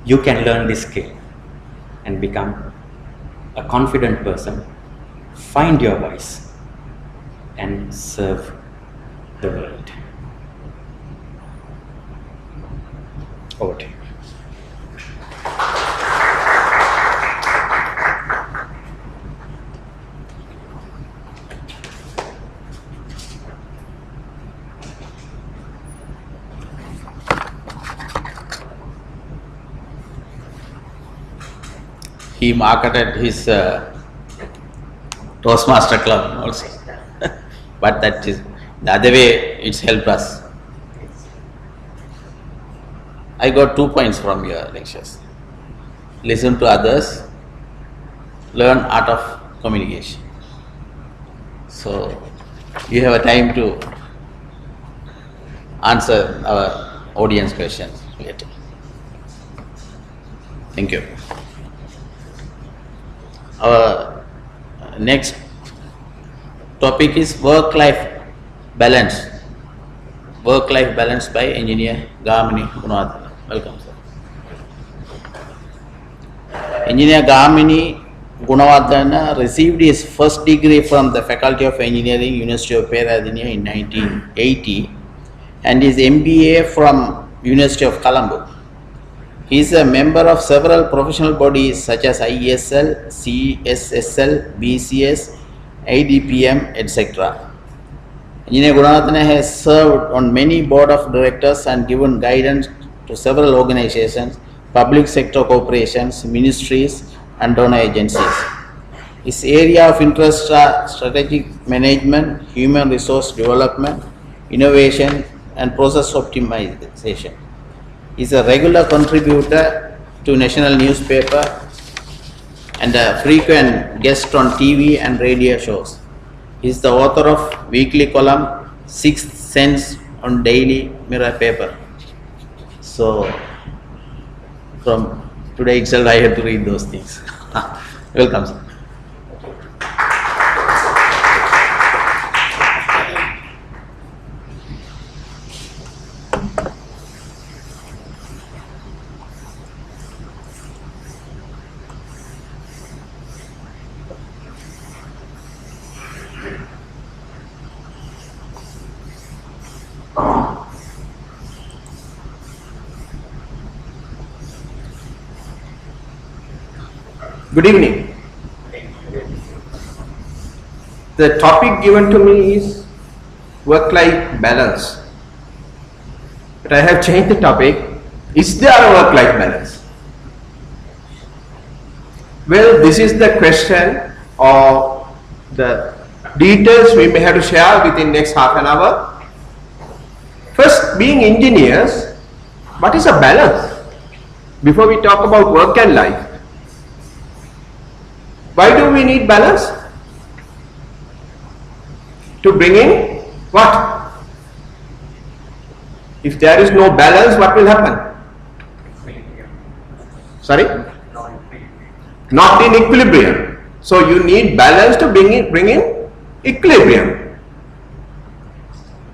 you can learn this skill and become a confident person, find your voice and serve the world. Over to you. He marketed his Toastmaster club also, but that is the other way. It's helped us. I got 2 points from your lectures. Listen to others, learn art of communication. So you have a time to answer our audience questions later. Thank you. Our next topic is work-life balance. Work-life balance by engineer Gamini Gunawardena. Welcome, sir. Engineer Gamini Gunawardena received his first degree from the Faculty of Engineering, University of Peradeniya in 1980 and his MBA from University of Colombo. He is a member of several professional bodies such as ISL, CSSL, BCS, IDPM, etc. Engineer Gunawardena has served on many board of directors and given guidance to several organizations, public sector corporations, ministries and donor agencies. His area of interest are strategic management, human resource development, innovation and process optimization. He is a regular contributor to national newspaper and a frequent guest on TV and radio shows. He is the author of weekly column Sixth Sense on Daily Mirror paper. So from today itself I had to read those things. Welcome, sir. Good evening. The topic given to me is work-life balance. But I have changed the topic. Is there a work-life balance? Well, this is the question or the details we may have to share within next half an hour. First, being engineers, what is a balance? Before we talk about work and life, why do we need balance? To bring in what? If there is no balance, what will happen? Sorry? Not in equilibrium. So you need balance to bring in equilibrium.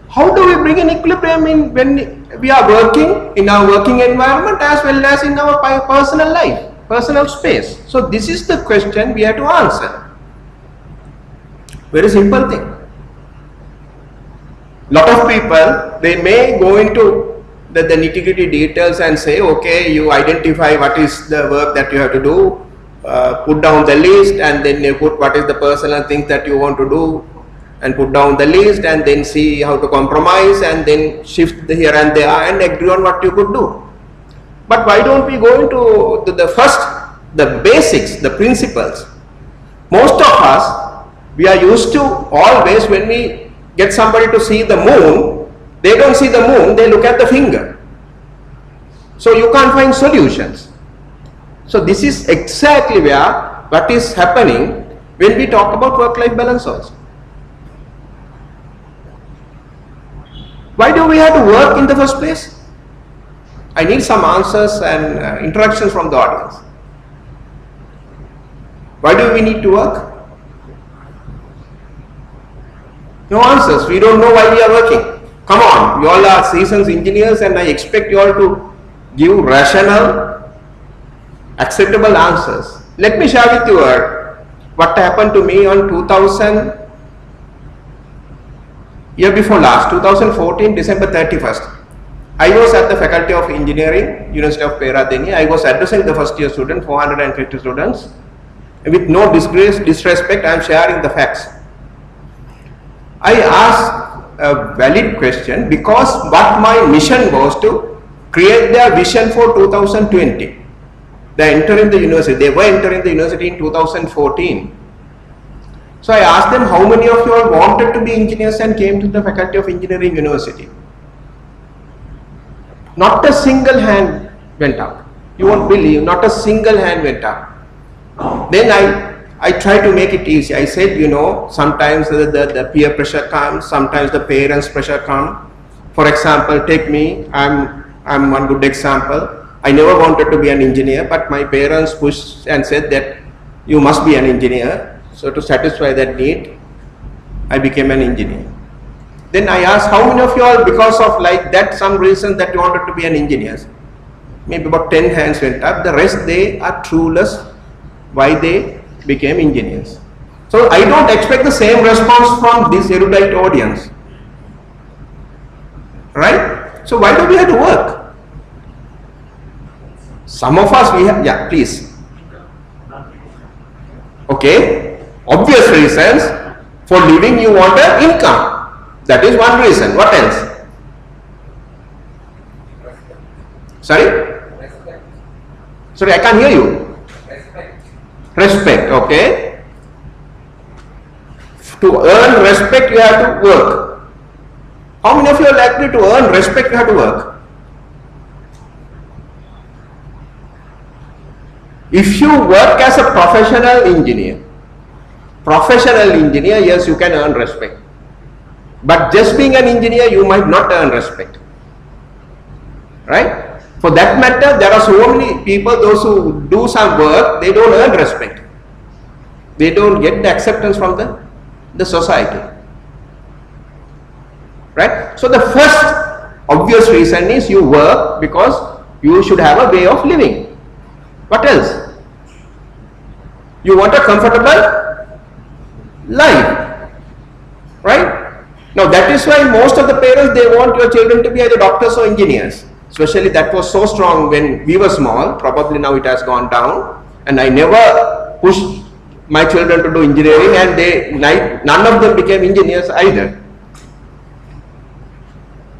How do we bring in equilibrium when we are working in our working environment as well as in our personal life? Personal space. So this is the question we have to answer. Very simple thing. Lot of people, they may go into the nitty-gritty details and say, okay, you identify what is the work that you have to do, put down the list and then you put what is the personal things that you want to do and put down the list and then see how to compromise and then shift the here and there and agree on what you could do. But why don't we go into the basics, the principles? Most of us, we are used to always when we get somebody to see the moon, they don't see the moon, they look at the finger. So you can't find solutions. So this is exactly where what is happening when we talk about work-life balance also. Why do we have to work in the first place? I need some answers and introductions from the audience. Why do we need to work? No answers. We don't know why we are working. Come on, you all are seasoned engineers and I expect you all to give rational, acceptable answers. Let me share with you what happened to me on 2000, year before last, 2014, December 31st. I was at the Faculty of Engineering, University of Peradeniya. I was addressing the first year student, 450 students. With no disrespect, I am sharing the facts. I asked a valid question because what my mission was to create their vision for 2020. They were entering the university in 2014. So I asked them, how many of you all wanted to be engineers and came to the Faculty of Engineering University? Not a single hand went up. You won't believe, not a single hand went up. Then I tried to make it easy. I said, you know, sometimes the peer pressure comes, sometimes the parents' pressure comes. For example, take me, I'm one good example. I never wanted to be an engineer, but my parents pushed and said that you must be an engineer. So to satisfy that need, I became an engineer. Then I asked, how many of you all, because of like that, some reason that you wanted to be an engineer? Maybe about 10 hands went up. The rest, they are clueless why they became engineers. So I don't expect the same response from this erudite audience. Right? So why do we have to work? Some of us, we have, yeah, please. Okay. Obvious reasons. For living, you want an income. That is one reason. What else? Sorry? Sorry, I can't hear you. Respect, okay. To earn respect, you have to work. How many of you are likely to earn respect, you have to work? If you work as a professional engineer, yes, you can earn respect. But just being an engineer, you might not earn respect. Right? For that matter, there are so many people, those who do some work, they don't earn respect. They don't get the acceptance from the society. Right? So the first obvious reason is you work because you should have a way of living. What else? You want a comfortable life. Right? Now that is why most of the parents, they want your children to be either doctors or engineers. Especially that was so strong when we were small. Probably now it has gone down. And I never pushed my children to do engineering, and none of them became engineers either.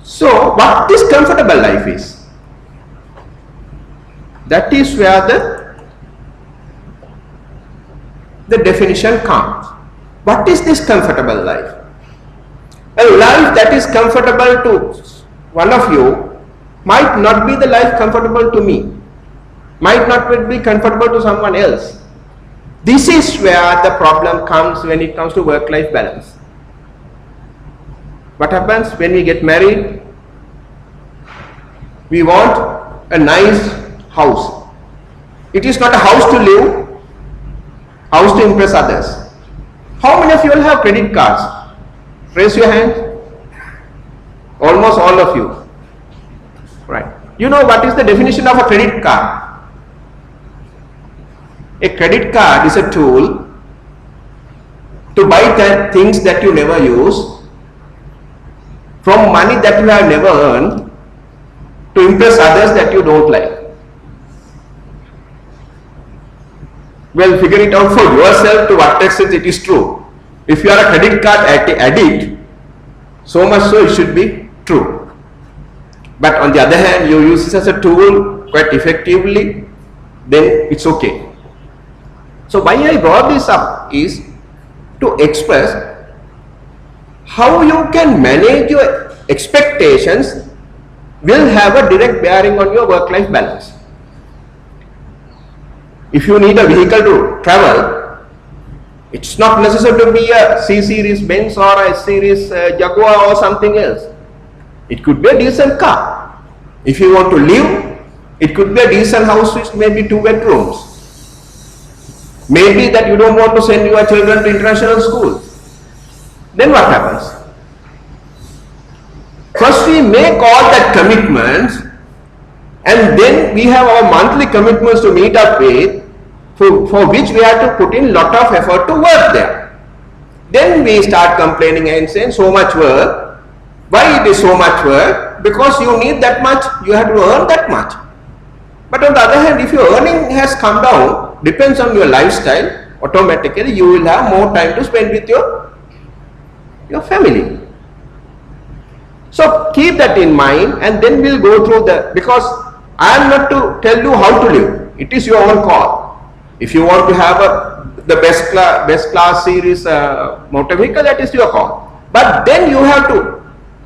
So what this comfortable life is? That is where the definition comes. What is this comfortable life? A life that is comfortable to one of you might not be the life comfortable to me, might not be comfortable to someone else. This is where the problem comes when it comes to work-life balance. What happens when we get married? We want a nice house. It is not a house to live, house to impress others. How many of you will have credit cards? Raise your hand. Almost all of you. Right. You know what is the definition of a credit card? A credit card is a tool to buy things that you never use from money that you have never earned to impress others that you don't like. Well, figure it out for yourself to what extent it is true. If you are a credit card addict, so much so it should be true. But on the other hand, you use this as a tool quite effectively, then it's okay. So why I brought this up is to express how you can manage your expectations will have a direct bearing on your work-life balance. If you need a vehicle to travel, it's not necessary to be a C-series Benz or a series Jaguar or something else. It could be a decent car. If you want to live, it could be a decent house with maybe 2 bedrooms. Maybe that you don't want to send your children to international school. Then what happens? First we make all that commitments, and then we have our monthly commitments to meet up with, for which we have to put in lot of effort to work there. Then we start complaining and saying so much work. Why it is so much work? Because you need that much, you have to earn that much. But on the other hand, if your earning has come down, depends on your lifestyle, automatically you will have more time to spend with your family. So keep that in mind, and then we'll go through because I am not to tell you how to live. It is your own call. If you want to have the best class series motor vehicle, that is your call. But then you have to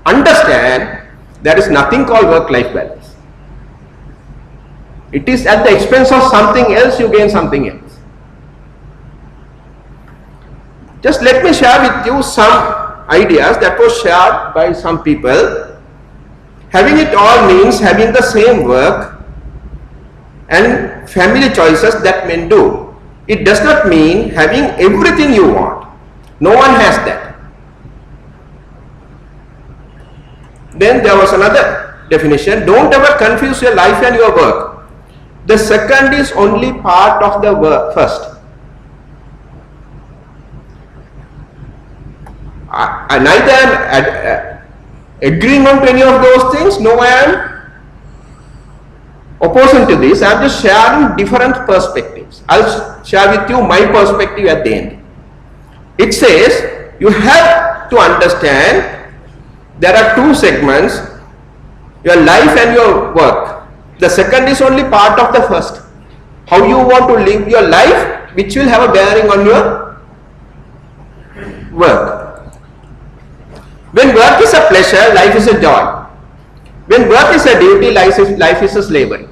understand there is nothing called work-life balance. It is at the expense of something else, you gain something else. Just let me share with you some ideas that was shared by some people. Having it all means having the same work and family choices that men do. It does not mean having everything you want. No one has that. Then there was another definition. Don't ever confuse your life and your work. The second is only part of the work first. I neither am agreeing on to any of those things, no I am opposing to this. I am just sharing different perspectives. I'll share with you my perspective at the end. It says you have to understand there are two segments, your life and your work. The second is only part of the first. How you want to live your life, which will have a bearing on your work. When work is a pleasure, life is a joy. When work is a duty, life is a slavery.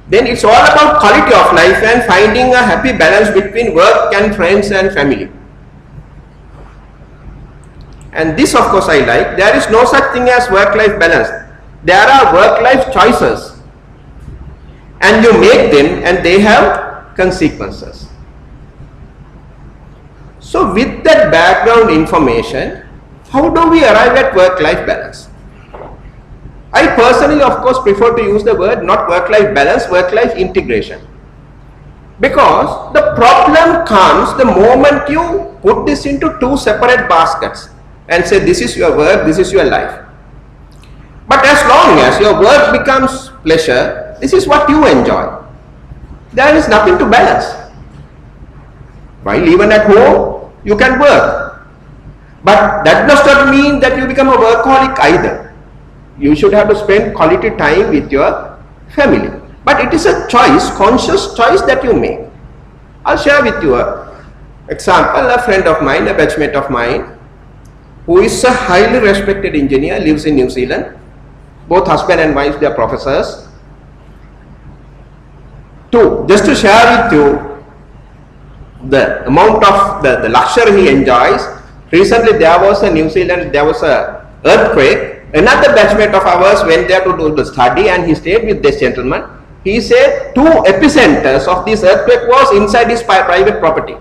Then it's all about quality of life and finding a happy balance between work and friends and family. And this of course I like. There is no such thing as work-life balance. There are work-life choices, and you make them and they have consequences. So with that background information, how do we arrive at work-life balance? I personally of course prefer to use the word not work-life balance, work-life integration. Because the problem comes the moment you put this into two separate baskets and say this is your work, this is your life. But as long as your work becomes pleasure, this is what you enjoy, there is nothing to balance. While even at home, you can work. But that does not mean that you become a workaholic either. You should have to spend quality time with your family. But it is a choice, conscious choice that you make. I'll share with you an example. A friend of mine, a batchmate of mine, who is a highly respected engineer, lives in New Zealand. Both husband and wife, they are professors. Just to share with you the amount of the luxury he enjoys. Recently there was a New Zealand, there was a earthquake. Another batchmate of ours went there to do the study, and he stayed with this gentleman. He said 2 epicenters of this earthquake was inside his private property.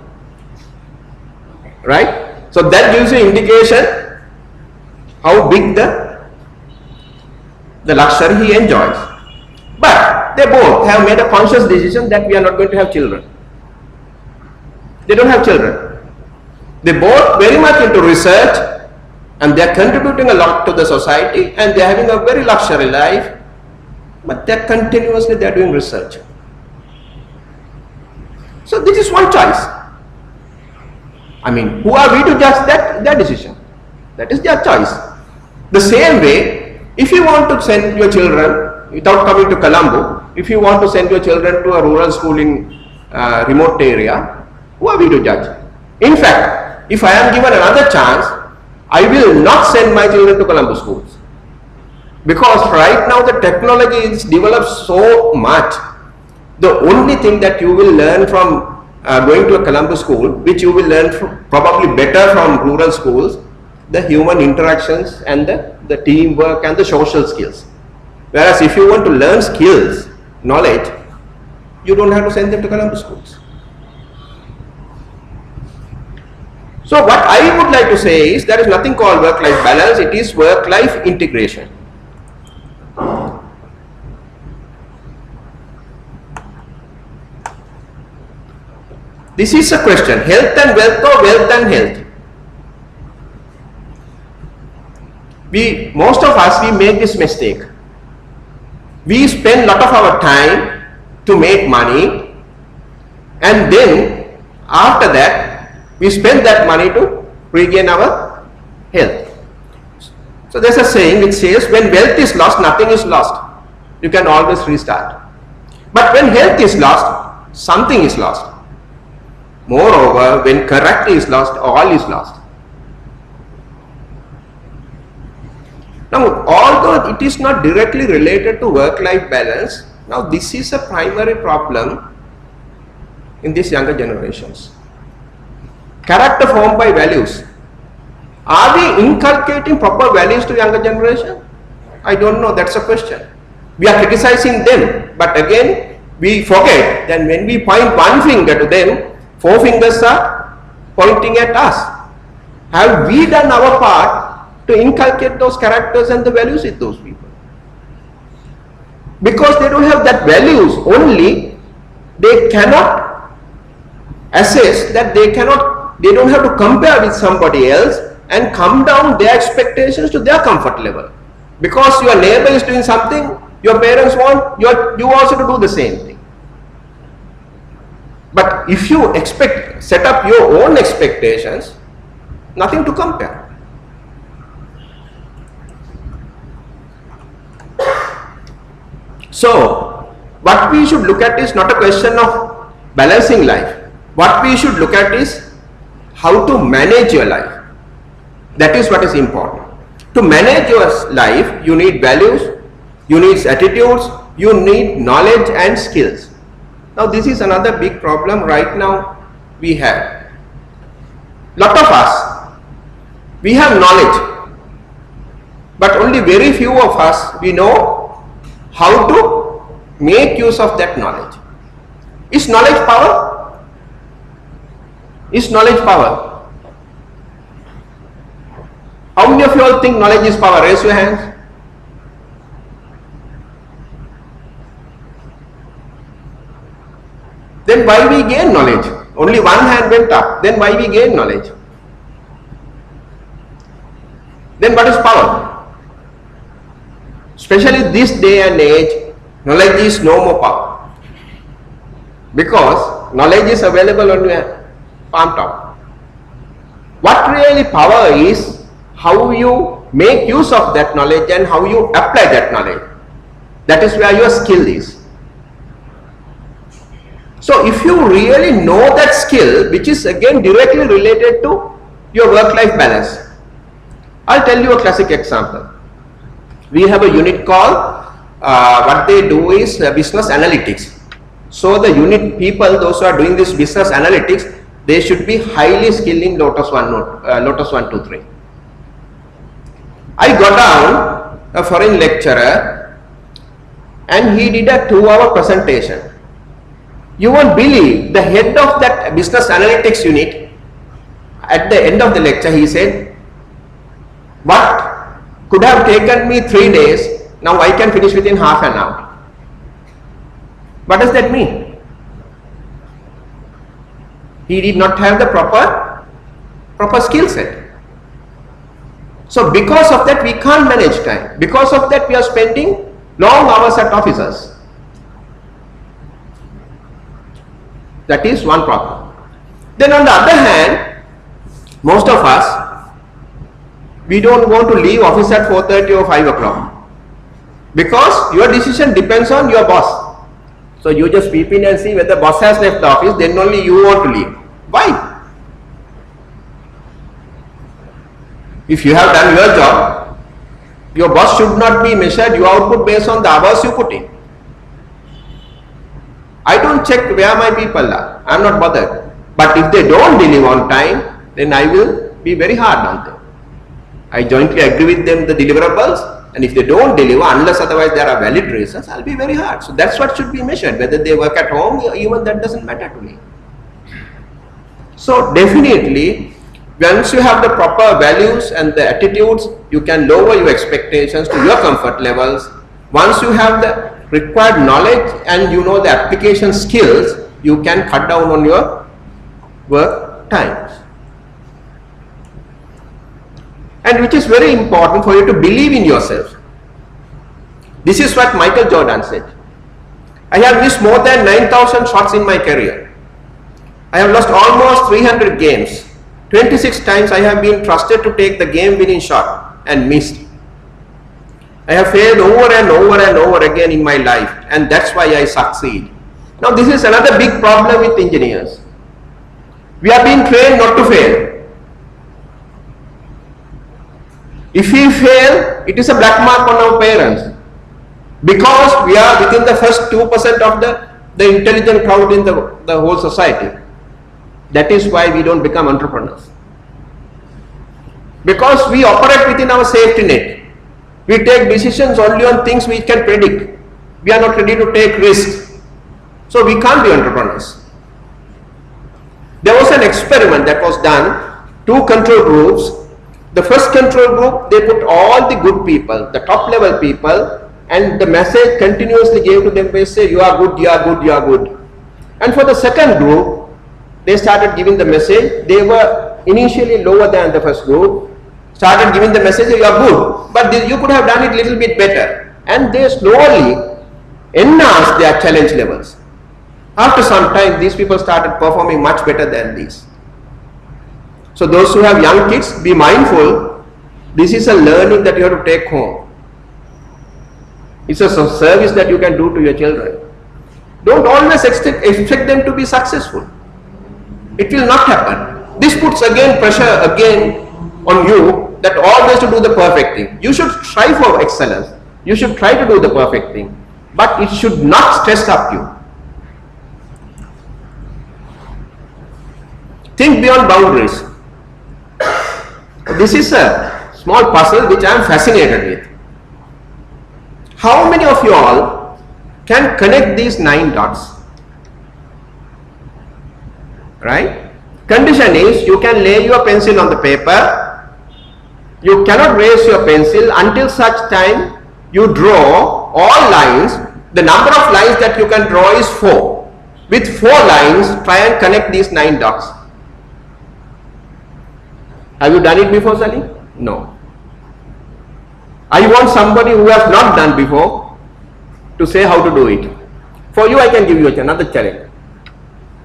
Right? So that gives you indication how big the luxury he enjoys. But they both have made a conscious decision that we are not going to have children. They don't have children. They both very much into research, and they are contributing a lot to the society, and they are having a very luxury life, but they are continuously doing research. So this is one choice. I mean, who are we to judge their decision? That is their choice. The same way, if you want to send your children, without coming to Colombo, if you want to send your children to a rural school in remote area, who are we to judge? In fact, if I am given another chance, I will not send my children to Colombo schools. Because right now the technology is developed so much. The only thing that you will learn from going to a Colombo school, which you will learn probably better from rural schools, the human interactions and the teamwork and the social skills. Whereas if you want to learn skills, knowledge, you don't have to send them to Columbus schools. So what I would like to say is there is nothing called work-life balance, it is work-life integration. This is a question, health and wealth or wealth and health? Most of us, we make this mistake. We spend a lot of our time to make money, and then after that we spend that money to regain our health. So there's a saying which says when wealth is lost, nothing is lost. You can always restart. But when health is lost, something is lost. Moreover, when character is lost, all is lost. Now, although it is not directly related to work-life balance, now this is a primary problem in these younger generations. Character formed by values. Are we inculcating proper values to younger generation? I don't know, that's a question. We are criticizing them, but again, we forget that when we point one finger to them, 4 fingers are pointing at us. Have we done our part to inculcate those characters and the values with those people? Because they don't have that values, only they cannot assess that they don't have to compare with somebody else and come down their expectations to their comfort level. Because your neighbor is doing something, your parents want you also to do the same thing. But if you set up your own expectations, nothing to compare. So, what we should look at is not a question of balancing life. What we should look at is how to manage your life. That is what is important. To manage your life, you need values, you need attitudes, you need knowledge and skills. Now, this is another big problem right now we have. Lot of us, we have knowledge, but only very few of us, we know how to make use of that knowledge. Is knowledge power? Is knowledge power? How many of you all think knowledge is power? Raise your hands. Then why we gain knowledge? Only one hand went up. Then why we gain knowledge? Then what is power? Especially this day and age, knowledge is no more power. Because knowledge is available on your palm top. What really power is how you make use of that knowledge and how you apply that knowledge. That is where your skill is. So if you really know that skill, which is again directly related to your work-life balance, I'll tell you a classic example. We have a unit called, what they do is business analytics. So the unit people, those who are doing this business analytics, they should be highly skilled in Lotus 1, 2, 3. I got down a foreign lecturer and he did a 2-hour presentation. You won't believe the head of that business analytics unit, at the end of the lecture he said, what could have taken me 3 days, now I can finish within half an hour. What does that mean? He did not have the proper skill set. So because of that we can't manage time. Because of that we are spending long hours at offices. That is one problem. Then on the other hand, most of us, we don't want to leave office at 4:30 or 5 o'clock. Because your decision depends on your boss. So you just peep in and see whether the boss has left the office, then only you want to leave. Why? If you have done your job, your boss should not be measured your output based on the hours you put in. I don't check where my people are. I am not bothered. But if they don't deliver on time, then I will be very hard on them. I jointly agree with them the deliverables, and if they don't deliver, unless otherwise there are valid reasons, I'll be very hard. So that's what should be measured, whether they work at home, even that doesn't matter to me. So definitely, once you have the proper values and the attitudes, you can lower your expectations to your comfort levels. Once you have the required knowledge and you know the application skills, you can cut down on your work times. And which is very important for you to believe in yourself. This is what Michael Jordan said. I have missed more than 9,000 shots in my career. I have lost almost 300 games. 26 times I have been trusted to take the game winning shot and missed. I have failed over and over and over again in my life, and that's why I succeed. Now this is another big problem with engineers. We are being trained not to fail. If we fail, it is a black mark on our parents, because we are within the first 2% of the intelligent crowd in the whole society. That is why we don't become entrepreneurs. Because we operate within our safety net. We take decisions only on things we can predict. We are not ready to take risks. So we can't be entrepreneurs. There was an experiment that was done, 2 control groups. The first control group, they put all the good people, the top level people, and the message continuously gave to them, they say, you are good, you are good, you are good. And for the second group, they started giving the message. They were initially lower than the first group, started giving the message, you are good, but you could have done it a little bit better. And they slowly enhanced their challenge levels. After some time, these people started performing much better than these. So those who have young kids, be mindful, this is a learning that you have to take home. It's a service that you can do to your children. Don't always expect them to be successful. It will not happen. This puts again pressure again on you that always to do the perfect thing. You should try for excellence. You should try to do the perfect thing. But it should not stress up you. Think beyond boundaries. This is a small puzzle which I am fascinated with. How many of you all can connect these 9 dots? Right? Condition is you can lay your pencil on the paper. You cannot raise your pencil until such time you draw all lines. The number of lines that you can draw is 4. With 4 lines, try and connect these 9 dots. Have you done it before, Saleem? No. I want somebody who has not done before to say how to do it. For you, I can give you another challenge.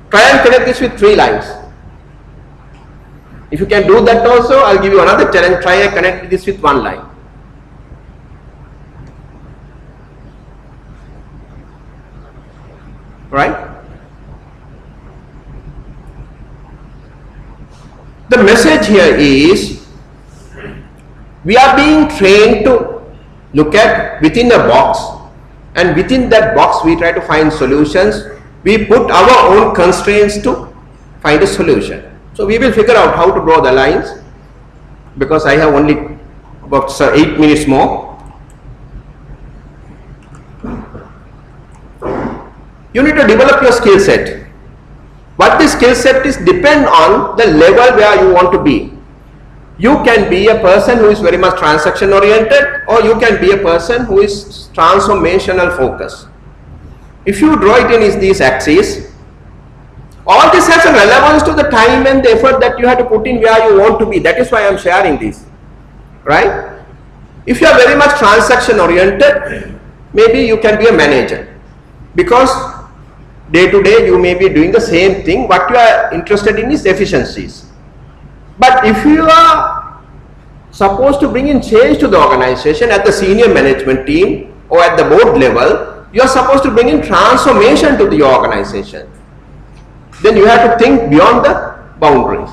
Try and connect this with 3 lines. If you can do that also, I'll give you another challenge. Try and connect this with 1 line. Right? The message here is, we are being trained to look at within a box, and within that box we try to find solutions. We put our own constraints to find a solution. So we will figure out how to draw the lines, because I have only about 8 minutes more. You need to develop your skill set. What the skill set is depend on the level where you want to be. You can be a person who is very much transaction oriented, or you can be a person who is transformational focused. If you draw it in these axes, all this has a relevance to the time and the effort that you have to put in where you want to be. That is why I am sharing this. Right? If you are very much transaction oriented, maybe you can be a manager, because day to day you may be doing the same thing. What you are interested in is efficiencies. But if you are supposed to bring in change to the organization at the senior management team or at the board level, you are supposed to bring in transformation to the organization. Then you have to think beyond the boundaries.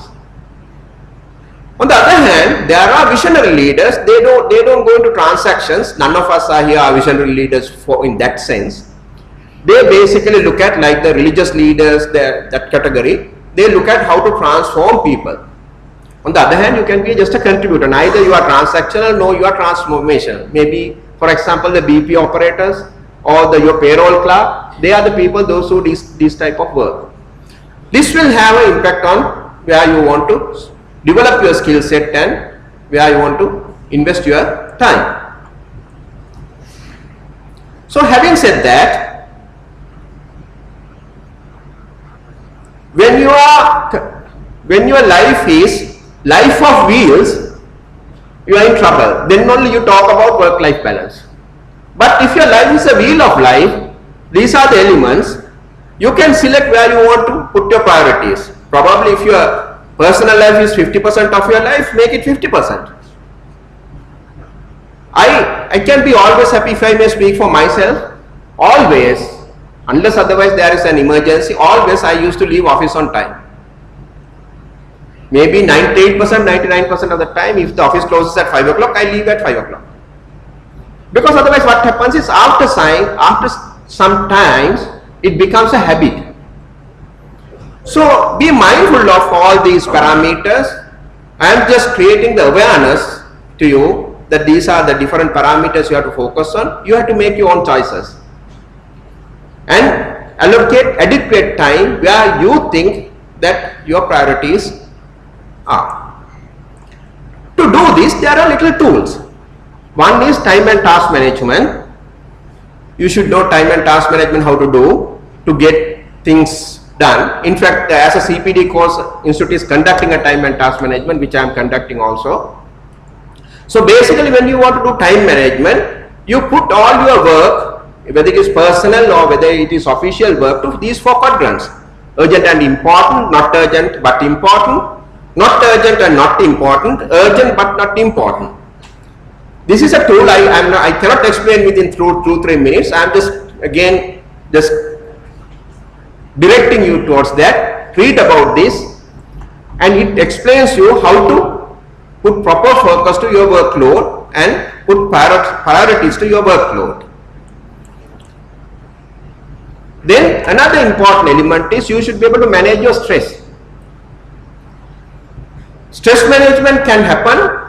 On the other hand, there are visionary leaders. They don't go into transactions. None of us are here are visionary leaders in that sense. They basically look at, like the religious leaders, that category. They look at how to transform people. On the other hand, you can be just a contributor. Neither you are transactional, nor you are transformational. Maybe, for example, the BP operators or your payroll clerk, they are the people, those who do this type of work. This will have an impact on where you want to develop your skill set and where you want to invest your time. So having said that, when your life is life of wheels, you are in trouble. Then only you talk about work-life balance. But if your life is a wheel of life, these are the elements. You can select where you want to put your priorities. Probably if your personal life is 50% of your life, make it 50%. I can be always happy, if I may speak for myself, always, unless otherwise there is an emergency, always I used to leave office on time. Maybe 98%, 99% of the time, if the office closes at 5 o'clock, I leave at 5 o'clock. Because otherwise what happens is after some times, it becomes a habit. So be mindful of all these parameters. I am just creating the awareness to you that these are the different parameters you have to focus on. You have to make your own choices. And allocate adequate time where you think that your priorities are. To do this, there are little tools. One is time and task management. You should know time and task management, how to do to get things done. In fact, as a CPD course, Institute is conducting a time and task management, which I am conducting also. So basically, when you want to do time management, you put all your work, whether it is personal or whether it is official work, to these 4 quadrants: urgent and important, not urgent but important, not urgent and not important, urgent but not important. This is a tool I cannot explain within 2-3 minutes. I am just directing you towards that. Read about this, and it explains you how to put proper focus to your workload and put priorities to your workload. Then another important element is you should be able to manage your stress. Stress management can happen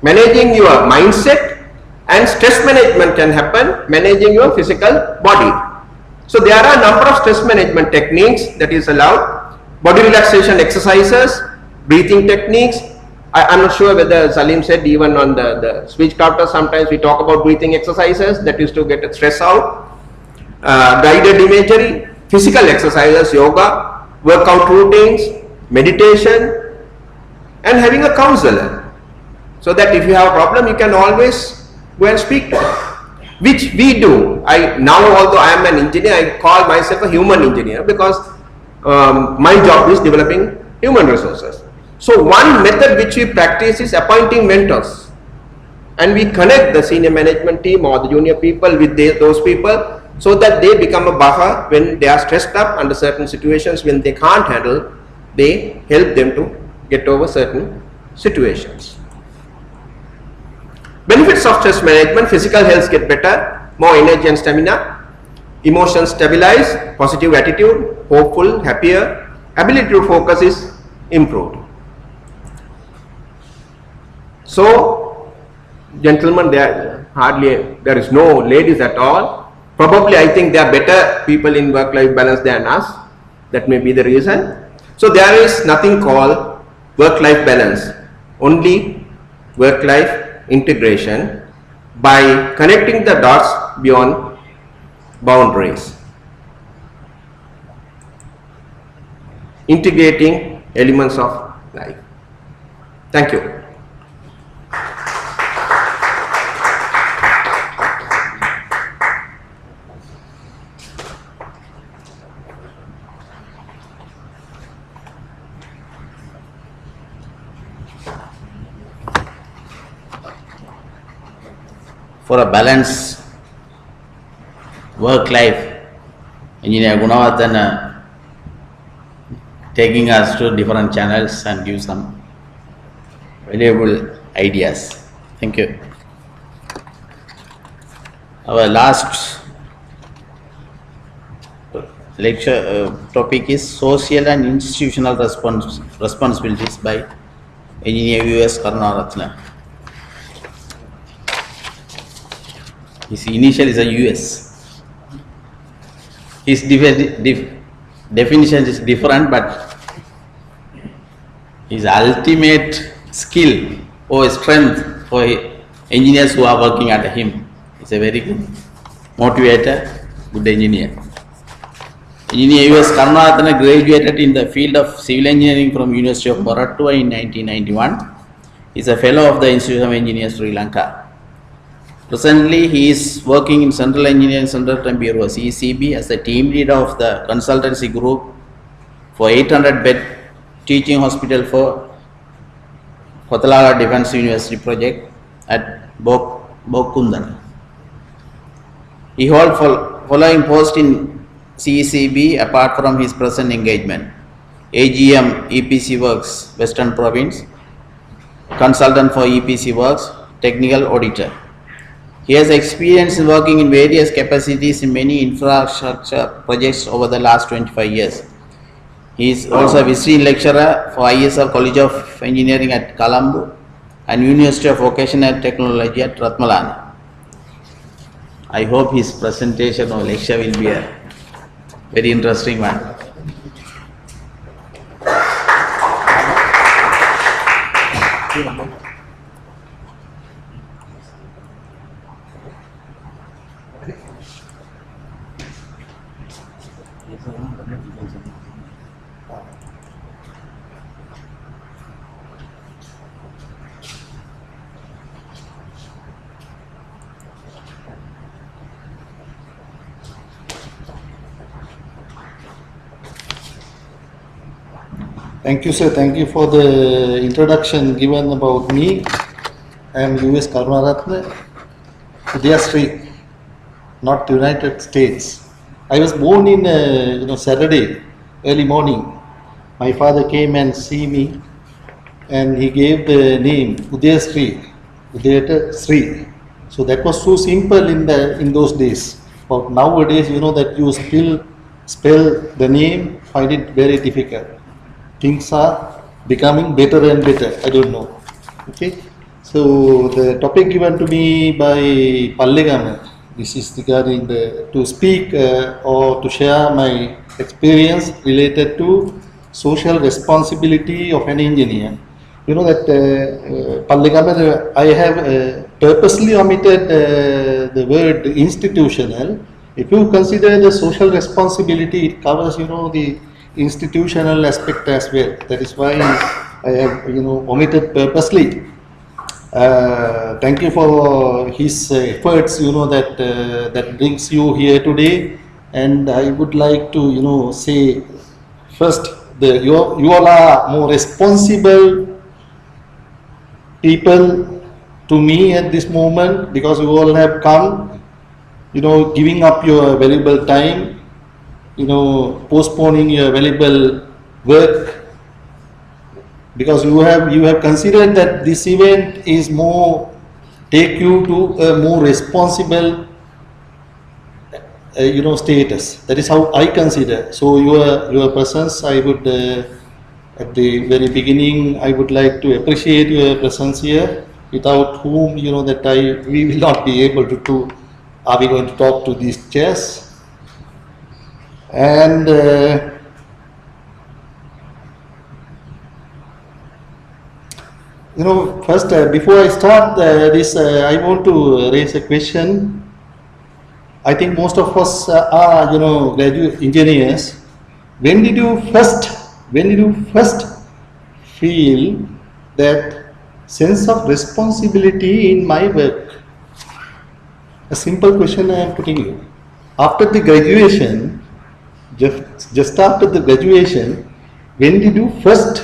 managing your mindset, and stress management can happen managing your physical body. So there are a number of stress management techniques that is allowed. Body relaxation exercises, breathing techniques. I am not sure whether Saleem said, even on the speech doctor, sometimes we talk about breathing exercises that is to get stress out. Guided imagery, physical exercises, yoga, workout routines, meditation, and having a counselor. So that if you have a problem, you can always go and speak to them, which we do. Although I am an engineer, I call myself a human engineer because my job is developing human resources. So one method which we practice is appointing mentors, and we connect the senior management team or the junior people with those people, so that they become a buffer when they are stressed up under certain situations when they can't handle. They help them to get over certain situations. Benefits of stress management: physical health get better, more energy and stamina, emotions stabilize, positive attitude, hopeful, happier, ability to focus is improved. So, gentlemen, there is no ladies at all. Probably I think they are better people in work-life balance than us. That may be the reason. So there is nothing called work-life balance, only work-life integration by connecting the dots beyond boundaries, integrating elements of life. Thank you. For a balanced work life, Engineer Gunawardena taking us to different channels and give some valuable ideas. Thank you. Our last lecture topic is social and institutional responsibilities by engineer US Karunarathne. His initial is a US. His definition is different, but his ultimate skill or strength for engineers who are working under him is a very good motivator, good engineer. Engineer US Karunarathne graduated in the field of civil engineering from University of Peradeniya in 1991. He is a fellow of the Institute of Engineers, Sri Lanka. Presently, he is working in Central Engineering Center Bureau (CECB) as the team leader of the consultancy group for 800-bed teaching hospital for Kothala Defence University project at Bokundar. He holds following post in CECB apart from his present engagement: AGM EPC Works Western Province, consultant for EPC Works, technical auditor. He has experience in working in various capacities in many infrastructure projects over the last 25 years. He is also a visiting lecturer for ISF College of Engineering at Colombo and University of Vocational Technology at Ratmalana. I hope his presentation or lecture will be a very interesting one. Thank you, sir. Thank you for the introduction given about me. I am US Karunarathne, India Street, not United States. I was born in Saturday, early morning. My father came and see me, and he gave the name Udaya Sri. So that was so simple in those days. But nowadays, that you still spell the name, find it very difficult. Things are becoming better and better. I don't know. Okay. So the topic given to me by Pallegama, this is regarding to speak or to share my experience related to social responsibility of an engineer. You know that Pallegama, I have purposely omitted the word institutional. If you consider the social responsibility, it covers the institutional aspect as well. That is why I have omitted purposely. Thank you for his efforts. That brings you here today, and I would like to say first, you all are more responsible people to me at this moment, because you all have come, giving up your valuable time, postponing your valuable work, because you have considered that this event is take you to a more responsible status. That is how I consider. So your presence, I would at the very beginning, I would like to appreciate your presence here, without whom we will not be able to are we going to talk to these chairs. And first, before I start this, I want to raise a question. I think most of us are, graduate engineers. When did you first feel that sense of responsibility in my work? A simple question I am putting you. After the graduation, just after the graduation, when did you first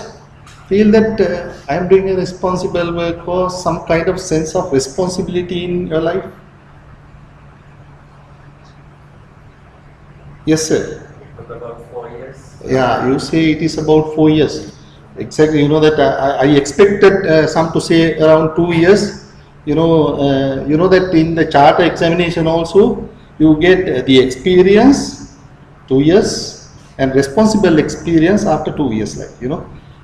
feel that I am doing a responsible work, or some kind of sense of responsibility in your life? Yes, sir. About 4 years. Yeah, you say it is about 4 years. Exactly. That I expected some to say around 2 years. That in the charter examination also you get the experience 2 years and responsible experience after 2 years.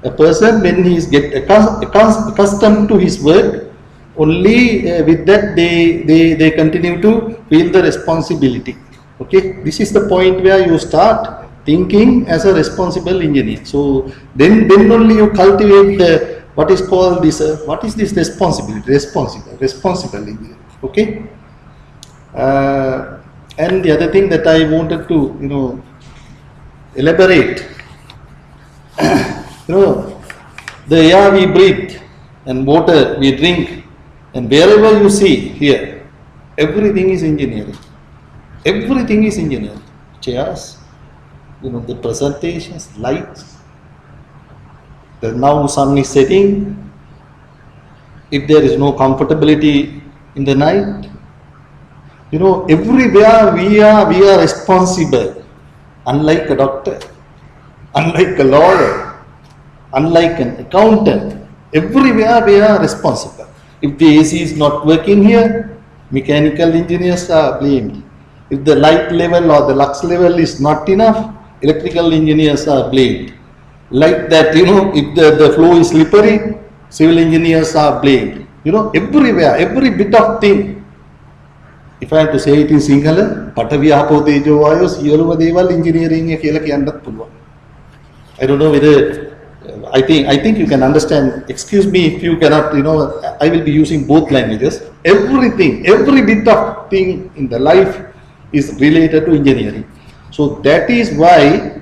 A person, when he is accustomed to his work, only with that they continue to feel the responsibility. Okay, this is the point where you start thinking as a responsible engineer. So then only you cultivate the, what is called this, what is this responsibility? Responsible engineer. Okay. And the other thing that I wanted to, elaborate, the air we breathe and water we drink, and wherever you see here, everything is engineering. Everything is engineering. Chairs, the presentations, lights. The now sun is setting. If there is no comfortability in the night, everywhere we are responsible. Unlike a doctor, unlike a lawyer, unlike an accountant, everywhere we are responsible. If the AC is not working here, mechanical engineers are blamed. If the light level or the lux level is not enough, electrical engineers are blamed. Like that, if the flow is slippery, civil engineers are blamed. Everywhere, every bit of thing. If I have to say it in Sinhala, Patavi Apo Tejo Vayu Siyaluma Deval engineering කියලා කියන්නත් පුළුවන්. I don't know whether I think you can understand. Excuse me if you cannot, I will be using both languages. Everything, every bit of thing in the life is related to engineering. So that is why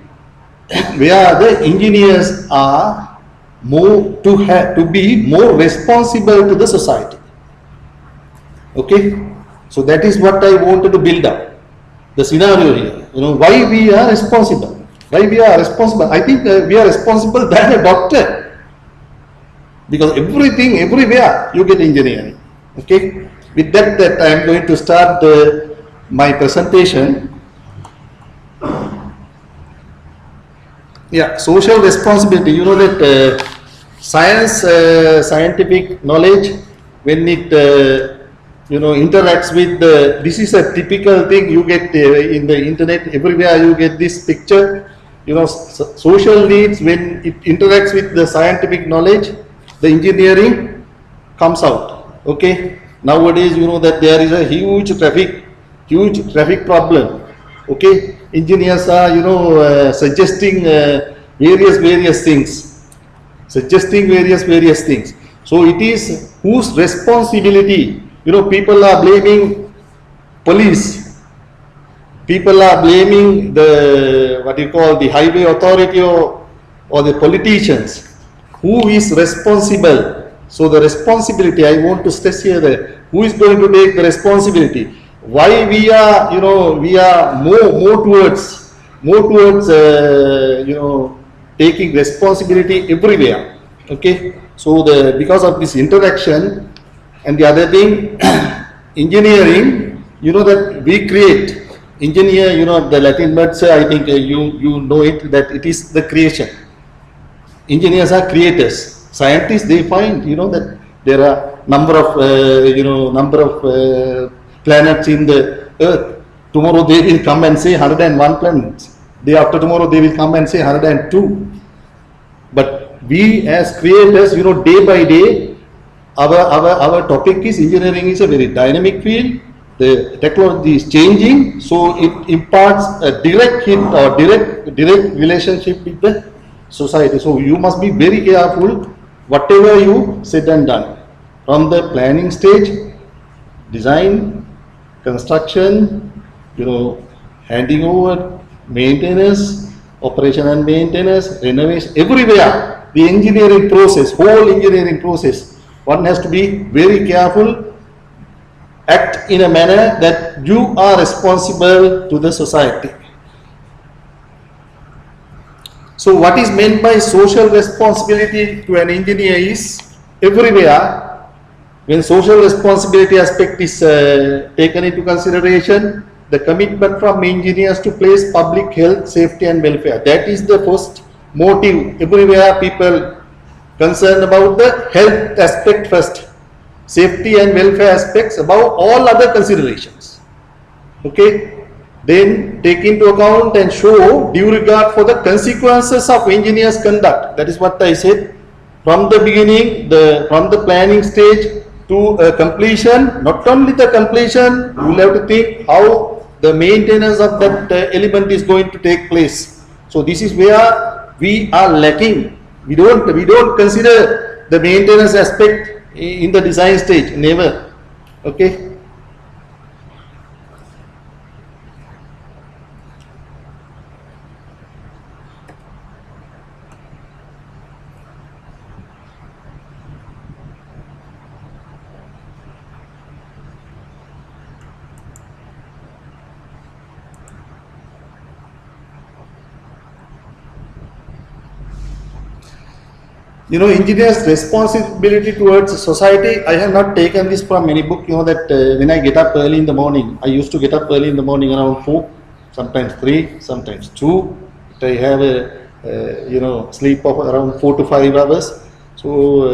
where the engineers are more to be more responsible to the society. Okay, so that is what I wanted to build up the scenario here. Why we are responsible. Why we are responsible? I think we are responsible than a doctor, because everything, everywhere you get engineering. Okay, with that I am going to start my presentation. Yeah, social responsibility. That scientific knowledge, when it interacts with this is a typical thing you get in the internet. Everywhere you get this picture. Social needs, when it interacts with the scientific knowledge, the engineering comes out. Okay, nowadays that there is a huge traffic problem. Okay, engineers are suggesting various things. So it is whose responsibility? People are blaming police. People are blaming the highway authority or the politicians. Who is responsible? So the responsibility, I want to stress here that who is going to take the responsibility? Why we are more towards taking responsibility everywhere. Okay, so because of this interaction. And the other thing, engineering, that we create. Engineer, the Latin words, I think you know it, that it is the creation. Engineers are creators. Scientists, they find, that there are number of planets in the earth. Tomorrow they will come and say 101 planets. Day after tomorrow they will come and say 102. But we as creators, day by day, our topic is engineering is a very dynamic field. The technology is changing, so it imparts a direct hit or direct relationship with the society. So you must be very careful whatever you said and done, from the planning stage, design, construction, handing over, maintenance, operation and maintenance, renovation, everywhere. The engineering process, whole engineering process, one has to be very careful. Act in a manner that you are responsible to the society. So what is meant by social responsibility to an engineer is everywhere. When social responsibility aspect is taken into consideration, the commitment from engineers to place public health, safety and welfare. That is the first motive. Everywhere people concerned about the health aspect first. Safety and welfare aspects above all other considerations. Okay, then take into account and show due regard for the consequences of engineer's conduct. That is what I said. From the beginning, from the planning stage to completion, not only the completion, you will have to think how the maintenance of that element is going to take place. So this is where we are lacking. We don't consider the maintenance aspect in the design stage, never. Okay. You know, engineers' responsibility towards society, I have not taken this from any book. You know that when I get up early in the morning, I used to get up early in the morning around 4, sometimes 3, sometimes 2. I have a sleep of around 4 to 5 hours. So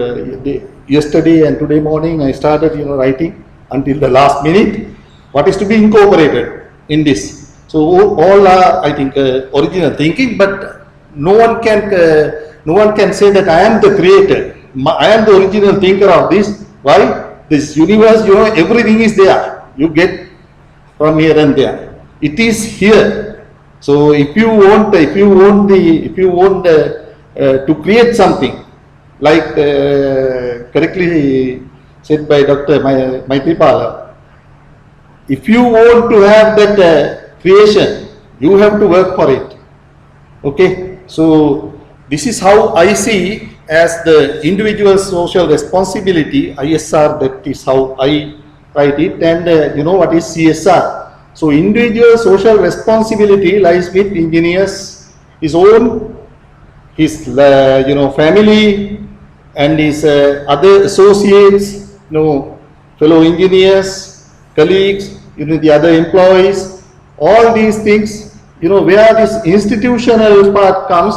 yesterday and today morning I started writing until the last minute what is to be incorporated in this. So all are, I think, original thinking, but no one can say that I am the creator, I am the original thinker of this. Why? This universe, everything is there. You get from here and there. It is here. So if you want to create something, like correctly said by Dr. Maithripala, if you want to have that creation, you have to work for it. Okay, so this is how I see as the individual social responsibility, ISR, that is how I write it. And what is CSR? So individual social responsibility lies with engineers, his own, his family, and his other associates, fellow engineers, colleagues, the other employees, all these things, where this institutional part comes.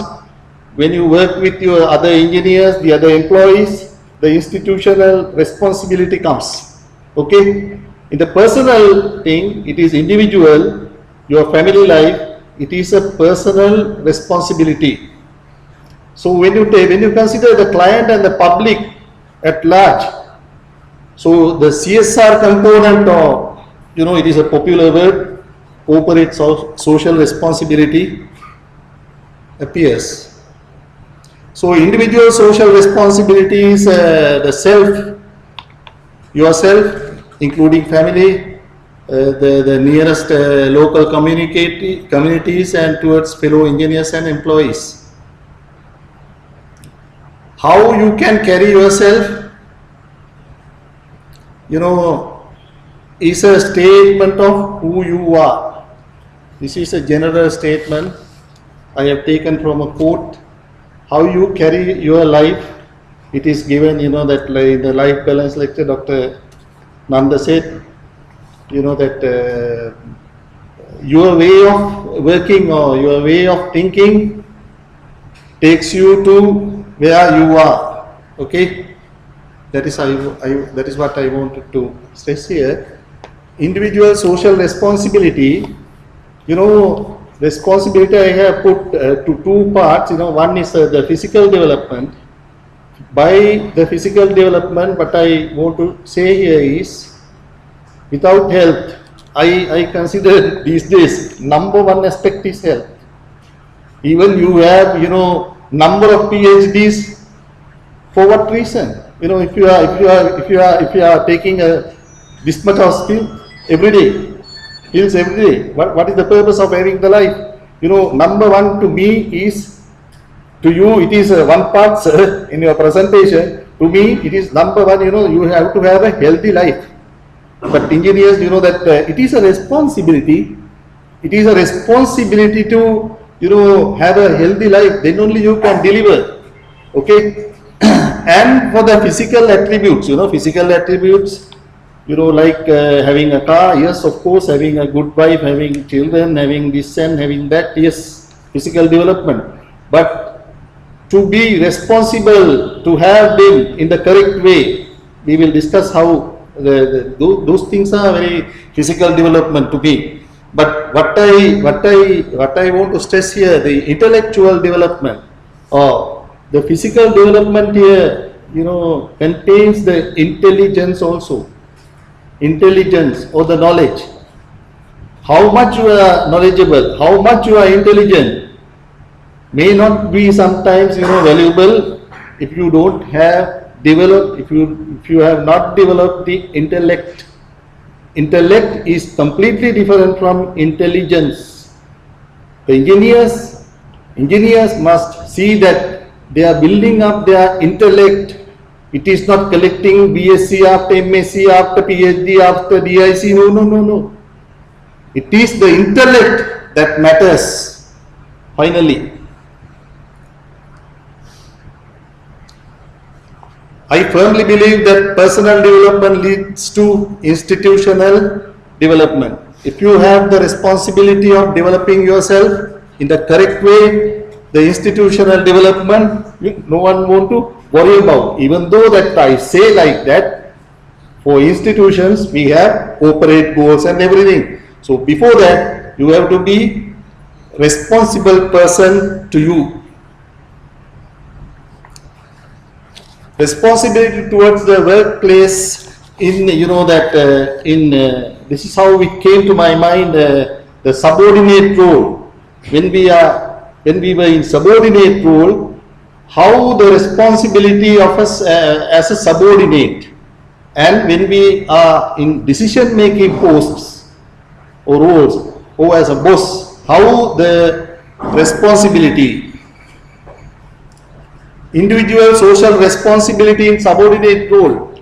When you work with your other engineers, the other employees, the institutional responsibility comes. Okay? In the personal thing, it is individual, your family life, it is a personal responsibility. So when you consider the client and the public at large, so the CSR component of, it is a popular word, corporate social responsibility appears. So individual social responsibility is the self, yourself, including family, the nearest local communities, and towards fellow engineers and employees. How you can carry yourself, is a statement of who you are. This is a general statement I have taken from a quote. How you carry your life, it is given, that in the life balance lecture, Dr. Nanda said, that your way of working or your way of thinking takes you to where you are. Okay, that is what I wanted to stress here. Individual social responsibility, responsibility I have put to two parts. One is the physical development. By the physical development, what I want to say here is, without health, I consider these days number one aspect is health. Even you have number of PhDs, for what reason? If you are taking this much of skill every day. Pills every day. What is the purpose of having the life? Number one to me is, to you it is one part, sir, in your presentation. To me it is number one, you have to have a healthy life. But engineers, that it is a responsibility. It is a responsibility to, have a healthy life. Then only you can deliver. Okay? And for the physical attributes, like having a car, yes, of course, having a good wife, having children, having this and having that, yes, physical development. But to be responsible, to have them in the correct way, we will discuss how those things are very physical development to be. But what I want to stress here, the intellectual development or the physical development here, contains the intelligence also. Intelligence or the knowledge. How much you are knowledgeable, how much you are intelligent may not be sometimes valuable if you don't have developed, if you have not developed the intellect. Intellect is completely different from intelligence. The engineers must see that they are building up their intellect. It is not collecting BSc after MSc after PhD after DIC. No. It is the intellect that matters finally. I firmly believe that personal development leads to institutional development. If you have the responsibility of developing yourself in the correct way, the institutional development, no one want to worry about. Even though that I say like that, for institutions we have corporate goals and everything. So before that, you have to be responsible person to you. Responsibility towards the workplace. This is how it came to my mind. The subordinate role. When we were in subordinate role, how the responsibility of us as a subordinate, and when we are in decision making posts or roles or as a boss, how the responsibility. Individual social responsibility in subordinate role.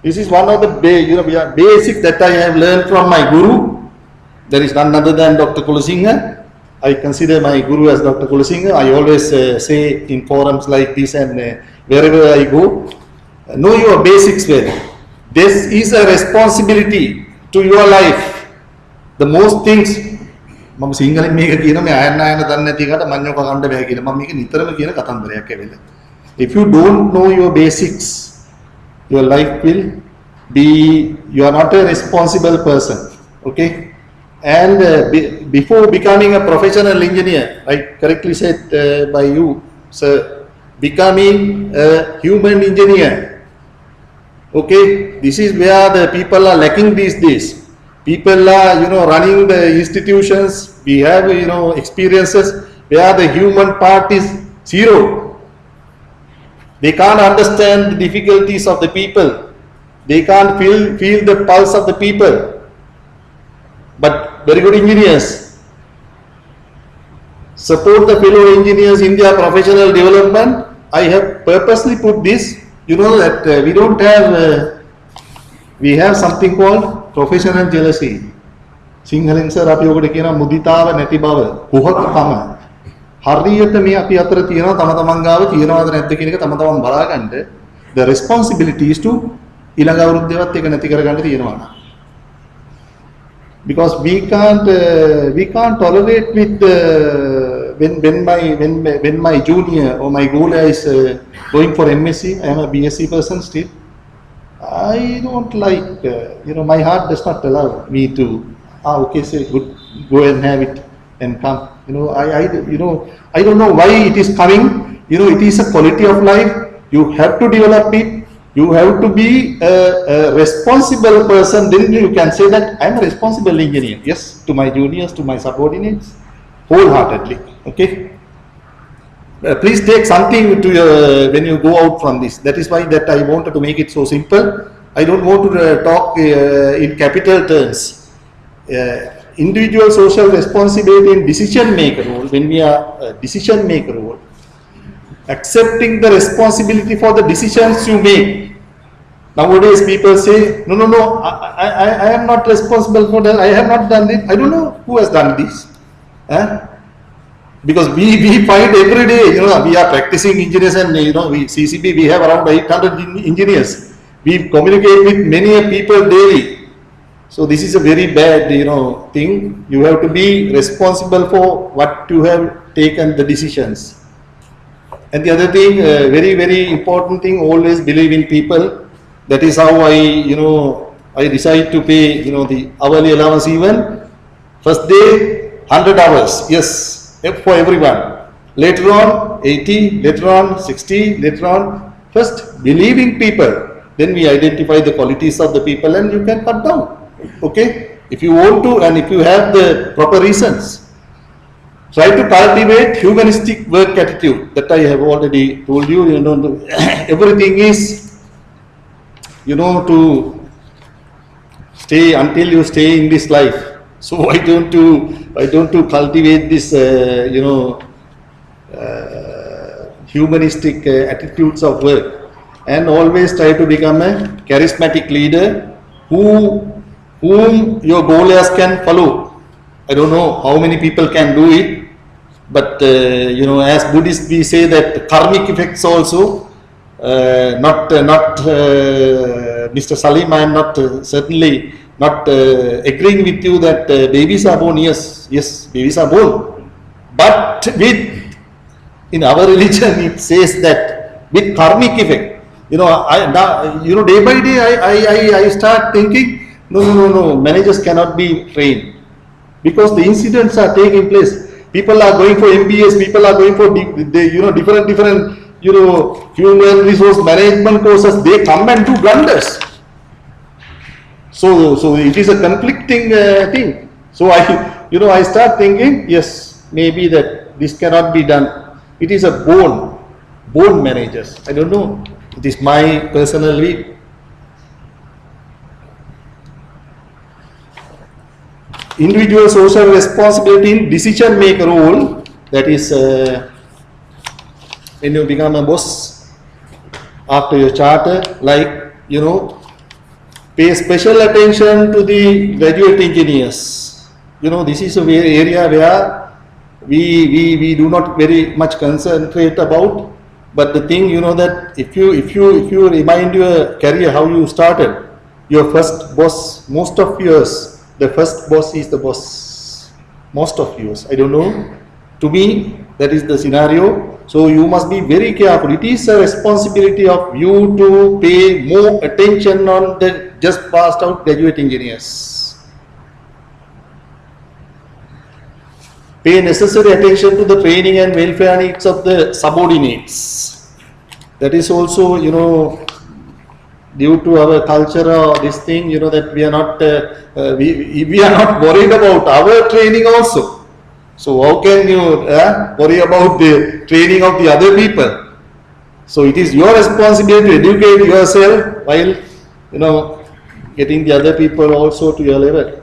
This is one of the basics that I have learned from my guru. There is none other than Dr. Kulasinghe. I consider my guru as Dr. Kulasinghe. I always say in forums like this and wherever I go, know your basics well. This is a responsibility to your life. The most things. මම සිංහලෙන් මේක කියන මේ අයන්න දන්නේ නැති එකට මඤ්ඤෝ කකණ්ඩ බෑ කියලා මම මේක නිතරම කියන කතන්දරයක් ඇවිල්ලා. If you don't know your basics, your life will be, you are not a responsible person. Okay? And before becoming a professional engineer, I correctly said by you, sir, becoming a human engineer. Okay? This is where the people are lacking these days. People are, running the institutions. We have, experiences where the human part is zero. They can't understand the difficulties of the people. They can't feel the pulse of the people. But very good engineers support the fellow engineers in their professional development. I have purposely put this, that we don't have, we have something called professional jealousy. සිංහලෙන් sir අපි ඔකට කියනවා මුදිතාව නැති බව, කුහකකම. හරියට මේ අපි අතර තියෙනවා තම තමන් ගාව තියෙනවද නැද්ද කියන එක තම තමන් බලාගන්න. The responsibility is to ඊළඟ අවුරුද්දේවත් ඒක නැති කරගන්න තියෙනවා. Because we can't tolerate with when my junior or my Galle is going for MSc. I am a BSc person still. I don't like, my heart does not allow me to, okay, say good, go and have it and come. I don't know why it is coming. It is a quality of life. You have to develop it. You have to be a responsible person. Then you can say that I am a responsible engineer. Yes, to my juniors, to my subordinates, wholeheartedly. Okay. Please take something to when you go out from this. That is why that I wanted to make it so simple. I don't want to talk in capital terms. Individual social responsibility in decision maker role. When we are decision maker role, accepting the responsibility for the decisions you make. Nowadays people say, no, I am not responsible for that. I have not done it. I don't know who has done this. Because we find every day, we are practicing engineers and CCB, we have around 800 engineers. We communicate with many people daily. So this is a very bad, thing. You have to be responsible for what you have taken the decisions. And the other thing, very, very important thing, always believe in people. That is how I decide to pay, the hourly allowance even. First day, 100 hours, yes, for everyone. Later on, 80, later on, 60, later on. First, believing people. Then we identify the qualities of the people and you can cut down. Okay? If you want to and if you have the proper reasons. Try to cultivate humanistic work attitude. That I have already told you. You know, everything is, you know, to stay until you stay in this life. So why don't you cultivate this, you know, humanistic attitudes of work, and always try to become a charismatic leader whom your goalers can follow. I don't know how many people can do it, but you know, as Buddhists we say that karmic effects also. Mr. Saleem, I am not certainly not agreeing with you that babies are born. Yes, babies are born, but in our religion it says that with karmic effect. You know, day by day I start thinking, no, managers cannot be trained because the incidents are taking place. People are going for MBAs, people are going for different human resource management courses. They come and do blunders. So it is a conflicting thing. So I start thinking, yes, maybe that this cannot be done. It is a born managers. I don't know. It is my personal view. Individual social responsibility in decision maker role, that is when you become a boss after your charter, like, you know, pay special attention to the graduate engineers. You know, this is a area where we do not very much concentrate about. But the thing, you know, that if you remind your career how you started, your first boss, most of yours, the first boss is the boss. Most of yours, I don't know. To me, that is the scenario. So you must be very careful. It is a responsibility of you to pay more attention on the just passed out graduate engineers. Pay necessary attention to the training and welfare needs of the subordinates. That is also, you know, due to our culture or this thing, you know, that we are not we are not worried about our training also. So how can you worry about the training of the other people? So it is your responsibility to educate yourself while, you know, getting the other people also to your level.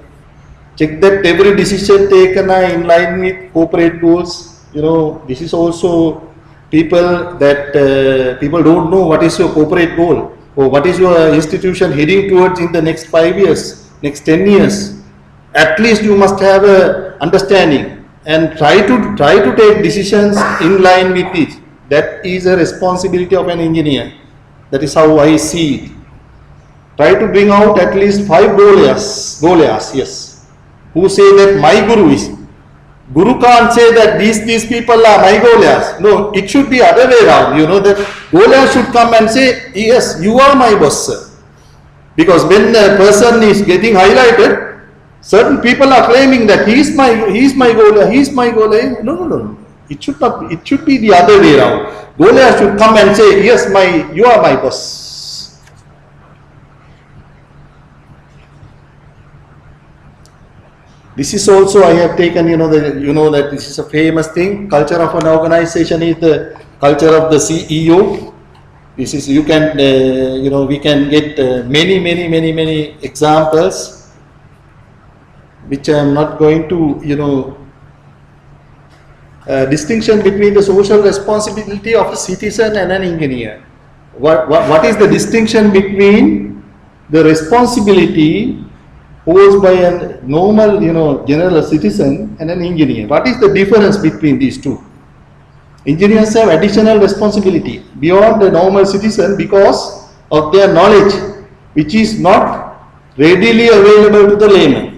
Check that every decision taken are in line with corporate goals. You know, this is also people that people don't know what is your corporate goal or what is your institution heading towards in the next 5 years, next 10 years. At least you must have a understanding and try to take decisions in line with it. That is a responsibility of an engineer. That is how I see it. Try to bring out at least 5 goalias, yes, who say that my guru is. Guru can't say that these people are my goalias. No, it should be other way around. You know, that goalias should come and say, yes, you are my boss, sir. Because when a person is getting highlighted, certain people are claiming that he is my goalia. No. It should not. It should be the other way around. Goalia should come and say, yes, you are my boss. This is also, I have taken, you know that this is a famous thing. Culture of an organization is the culture of the CEO. This is, you can, we can get many examples, which I am not going to, distinction between the social responsibility of a citizen and an engineer. What is the distinction between the responsibility posed by a normal, general citizen and an engineer? What is the difference between these two? Engineers have additional responsibility beyond the normal citizen because of their knowledge, which is not readily available to the layman.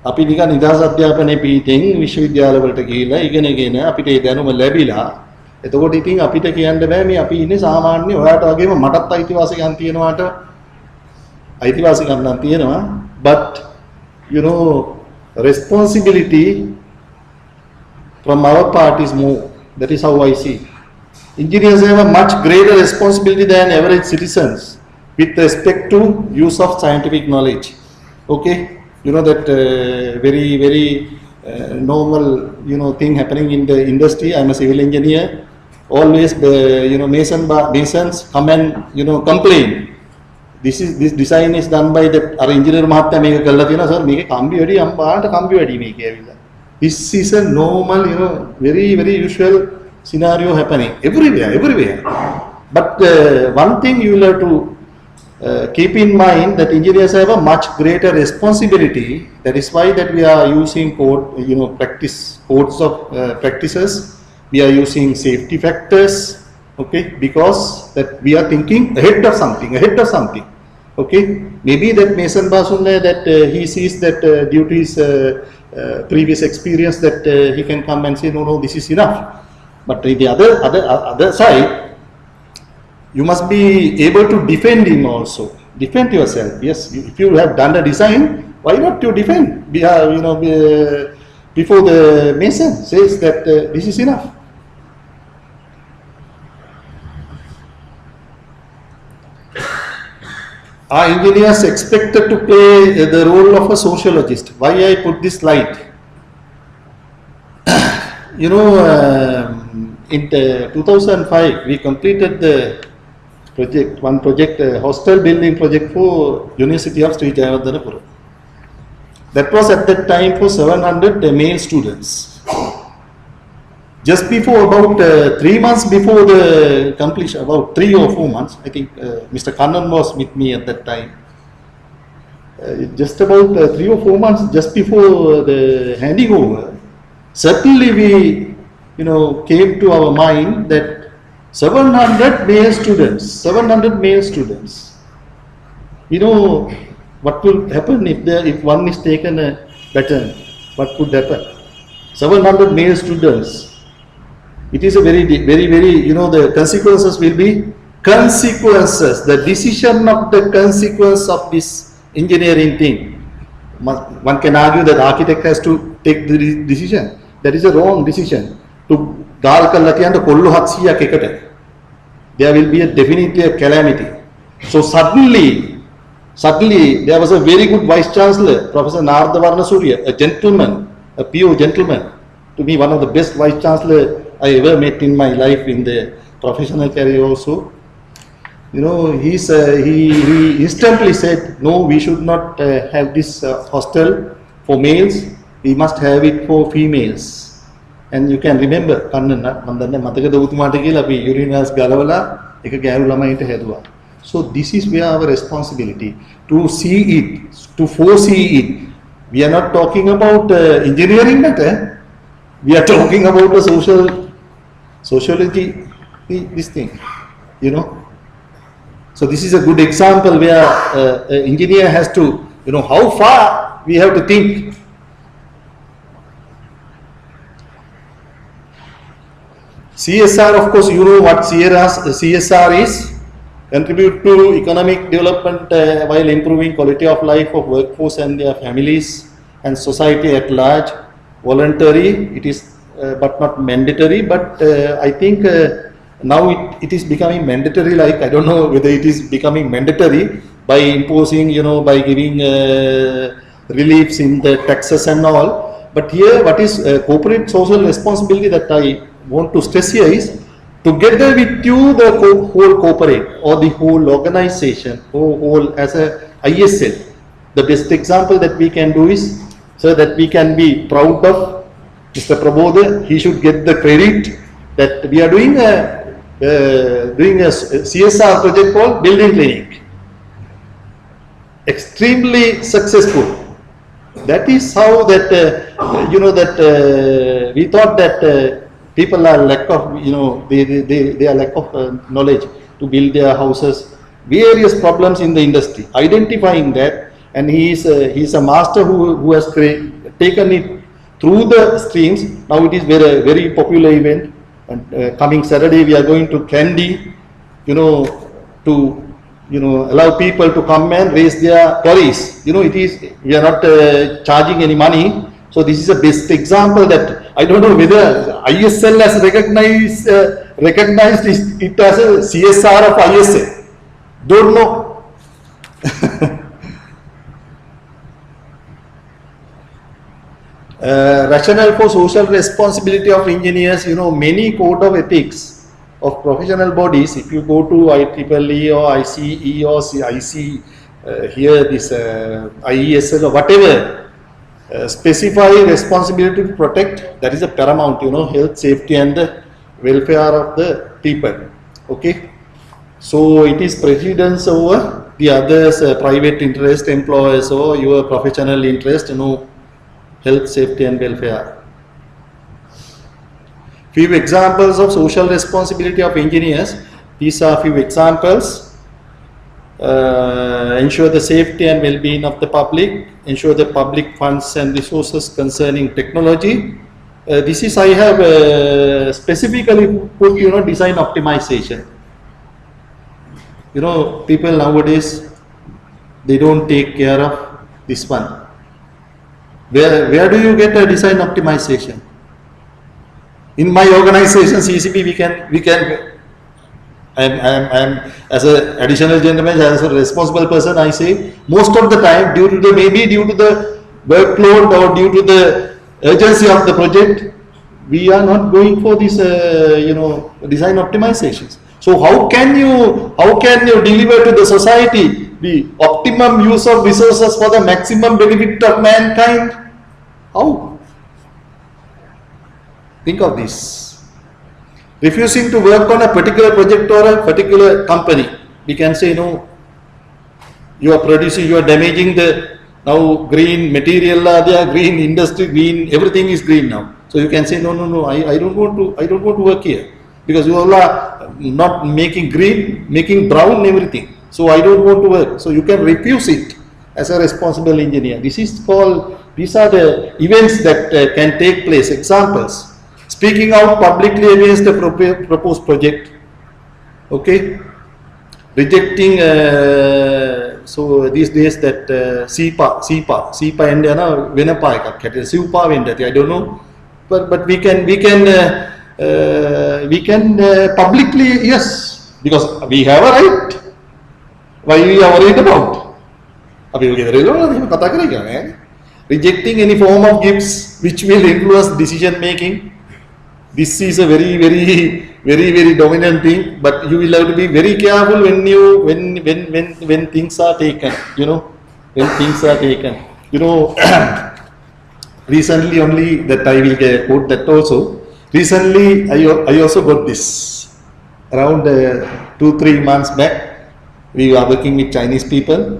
අපි නිකන් නිදහස් අධ්‍යාපනයේ පිටින් විශ්වවිද්‍යාල වලට ගිහිල්ලා ඉගෙනගෙන අපිට ඒ දැනුම ලැබිලා එතකොට ඉතින් අපිට කියන්න බෑ මේ අපි ඉන්නේ සාමාන්‍ය ඔයාට වගේම මටත් අයිතිවාසිකම් තියෙනවාට අයිතිවාසිකම් නම් තියෙනවා but responsibility from our part is more. That is how I see. Engineers have a much greater responsibility than average citizens with respect to use of scientific knowledge. Okay, that very normal thing happening in the industry. I'm a civil engineer. Always masons come and complain. This design is done by the engineer mahatya meka kalla thiyena sir meke kambi wedi ambata kambi wedi meke avilla. This is a normal very usual scenario happening everywhere. But one thing you will have to keep in mind that engineers have a much greater responsibility. That is why that we are using codes of practices. We are using safety factors, okay, because that we are thinking ahead of something. Okay, maybe that Mason Basunle that he sees that due to his previous experience that he can come and say no, this is enough. But the other side, you must be able to defend him also. Defend yourself. Yes, if you have done a design, why not you defend? Before the mason says that this is enough. Are engineers expected to play the role of a sociologist? Why I put this slide? In 2005, we completed the one project, hostel building project for University of Sri Jayawardenapura. That was at that time for 700 male students. Just before, about 3 months before the completion, about 3 or 4 months, I think Mr. Kannan was with me at that time. Just about 3 or 4 months just before the handing over, certainly we, came to our mind that 700 male students. What will happen if one is taken a baton? What could happen? 700 male students. It is a very, the consequences will be consequences. The decision of the consequence of this engineering thing. One can argue that the architect has to take the decision. That is a wrong decision. To there will be definitely a calamity. So suddenly there was a very good vice chancellor, Professor Narada Varna Surya, a gentleman, a pure gentleman. To me, one of the best vice chancellor I ever met in my life in the professional career also. He instantly said, no, we should not have this hostel for males. We must have it for females. And you can remember, so this is where our responsibility to see it, to foresee it. We are not talking about engineering matter. We are talking about the sociology, this thing, So this is a good example where an engineer has to, how far we have to think. CSR, of course, you know what CSR is. Contribute to economic development while improving quality of life of workforce and their families and society at large. Voluntary, it is but not mandatory, but I think now it is becoming mandatory. Like, I don't know whether it is becoming mandatory by imposing, by giving reliefs in the taxes and all. But here, what is corporate social responsibility that I want to stress here is, together with you, the whole corporate or the whole organization, whole as a ISL, the best example that we can do is, so that we can be proud of Mr. Prabodha. He should get the credit that we are doing a CSR project called building clinic. Extremely successful. That is how that we thought that people are lack of they are lack of knowledge to build their houses. Various problems in the industry. Identifying that, and he is a master who has taken it through the streams. Now it is very popular event. And coming Saturday we are going to Kandy, to allow people to come and raise their queries. We are not charging any money. So this is a best example that I don't know whether ISL has recognized it as a CSR of ISL. Don't know. Rationale for social responsibility of engineers. Many code of ethics of professional bodies. If you go to IEEE or ICE or IC here this IESL or whatever, specify responsibility to protect. That is a paramount. Health, safety, and the welfare of the people. Okay. So it is precedence over the others, private interest, employers, or your professional interest. Health, safety, and welfare. Few examples of social responsibility of engineers. These are few examples. Ensure the safety and well-being of the public. Ensure the public funds and resources concerning technology. This is I have specifically put design optimization. People nowadays, they don't take care of this one. Where do you get a design optimization? In my organization CCP, we can. I'm as an additional gentleman, as a responsible person, I say most of the time, maybe due to the workload or due to the urgency of the project, we are not going for this design optimizations. So how can you deliver to the society the optimum use of resources for the maximum benefit of mankind? How? Think of this. Refusing to work on a particular project or a particular company. We can say, no, you are damaging the now green material, green industry, green, everything is green now. So you can say, no, I don't want to work here. Because you are not making green, making brown everything. So I don't want to work. So you can refuse it as a responsible engineer. These are the events that can take place. Examples. Speaking out publicly against the proposed project. Okay. Rejecting, so these days that SIPA India, I don't know. But we can publicly, yes, because we have a right. Why we are worried about? Rejecting any form of gifts which will influence decision making. This is a very dominant thing. But you will have to be very careful when things are taken. When things are taken. Recently only that I will quote that also. Recently, I also got this. Around 2-3 months back, we are working with Chinese people.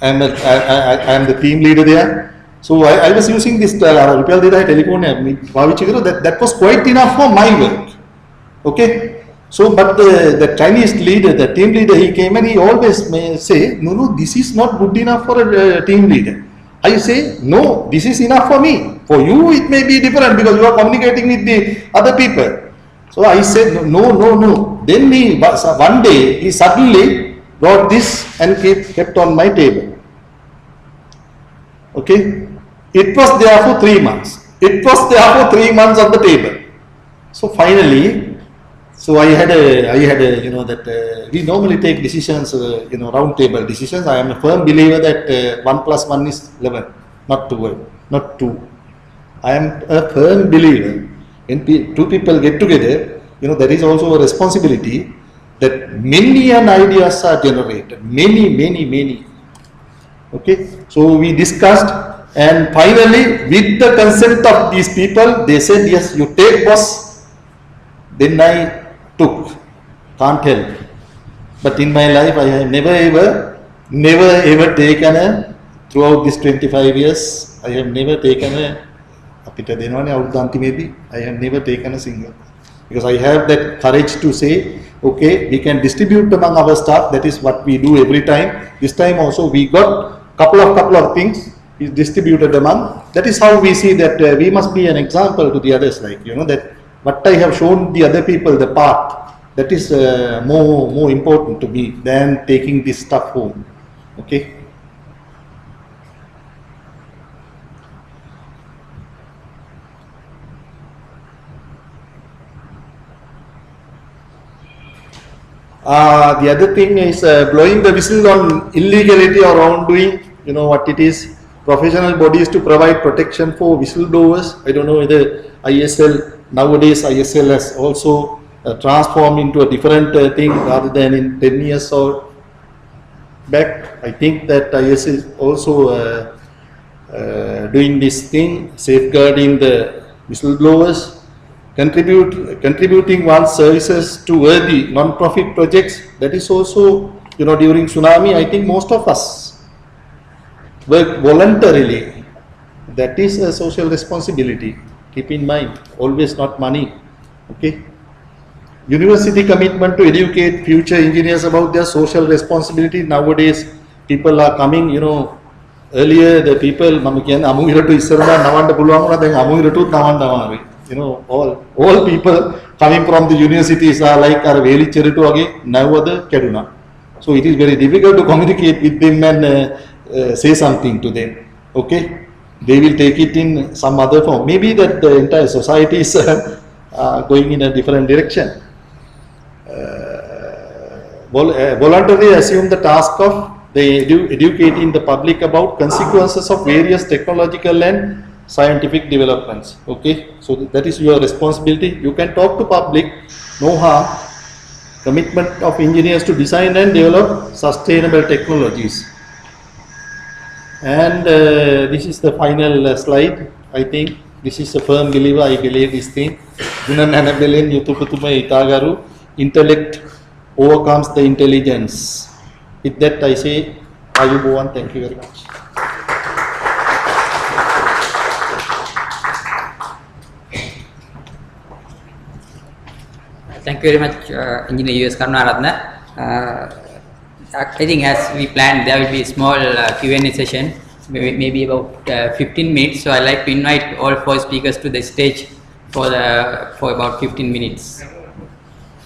I am the team leader there. So I was using this telephone. That was quite enough for my work. Okay. So, but the Chinese leader, the team leader, he came and he always may say, no, this is not good enough for a team leader. I say, no, this is enough for me. For you, it may be different because you are communicating with the other people. So I said, no. Then one day, he suddenly brought this and kept on my table. Okay. It was there for 3 months. It was there for 3 months on the table. So finally, I had that we normally take decisions, round table decisions. I am a firm believer that 1 + 1 is 11, not 2. I am a firm believer when two people get together, there is also a responsibility that many ideas are generated, many. Okay, so we discussed, and finally, with the consent of these people, they said, yes, you take, boss. Then I took. Can't help. But in my life, I have never ever taken throughout these 25 years, I have never taken I have never taken a single. Because I have that courage to say, okay, we can distribute among our staff. That is what we do every time. This time also we got couple of things is distributed among. That is how we see that we must be an example to the others. Like that what I have shown the other people the path. That is more important to me than taking this stuff home. Okay. The other thing is blowing the whistle on illegality or wrongdoing. You know what it is. Professional bodies to provide protection for whistleblowers. I don't know whether ISL, nowadays ISL has also transformed into a different thing rather than in 10 years or back. I think that ISL is also doing this thing, safeguarding the whistleblowers. Contributing one's services to worthy non-profit projects. That is also, you know, during tsunami, I think most of us work voluntarily. That is a social responsibility. Keep in mind, always not money. Okay. University commitment to educate future engineers about their social responsibility. Nowadays, people are coming, you know, earlier the people, you know, all people coming from the universities are like very cheritu now other Kaduna. So it is very difficult to communicate with them and say something to them. Okay, they will take it in some other form. Maybe that the entire society is going in a different direction. Voluntarily assume the task of educating the public about consequences of various technological and scientific developments. Okay, so that is your responsibility. You can talk to public, no harm. Commitment of engineers to design and develop sustainable technologies. And this is the final slide. I think this is a firm believer. I believe this thing. Intellect overcomes the intelligence. With that I say, Ayubowan, thank you very much. Thank you very much, Engineer U.S. Karunarathne. I think as we planned, there will be a small Q&A session, maybe about 15 minutes. So I'd like to invite all four speakers to the stage for about 15 minutes.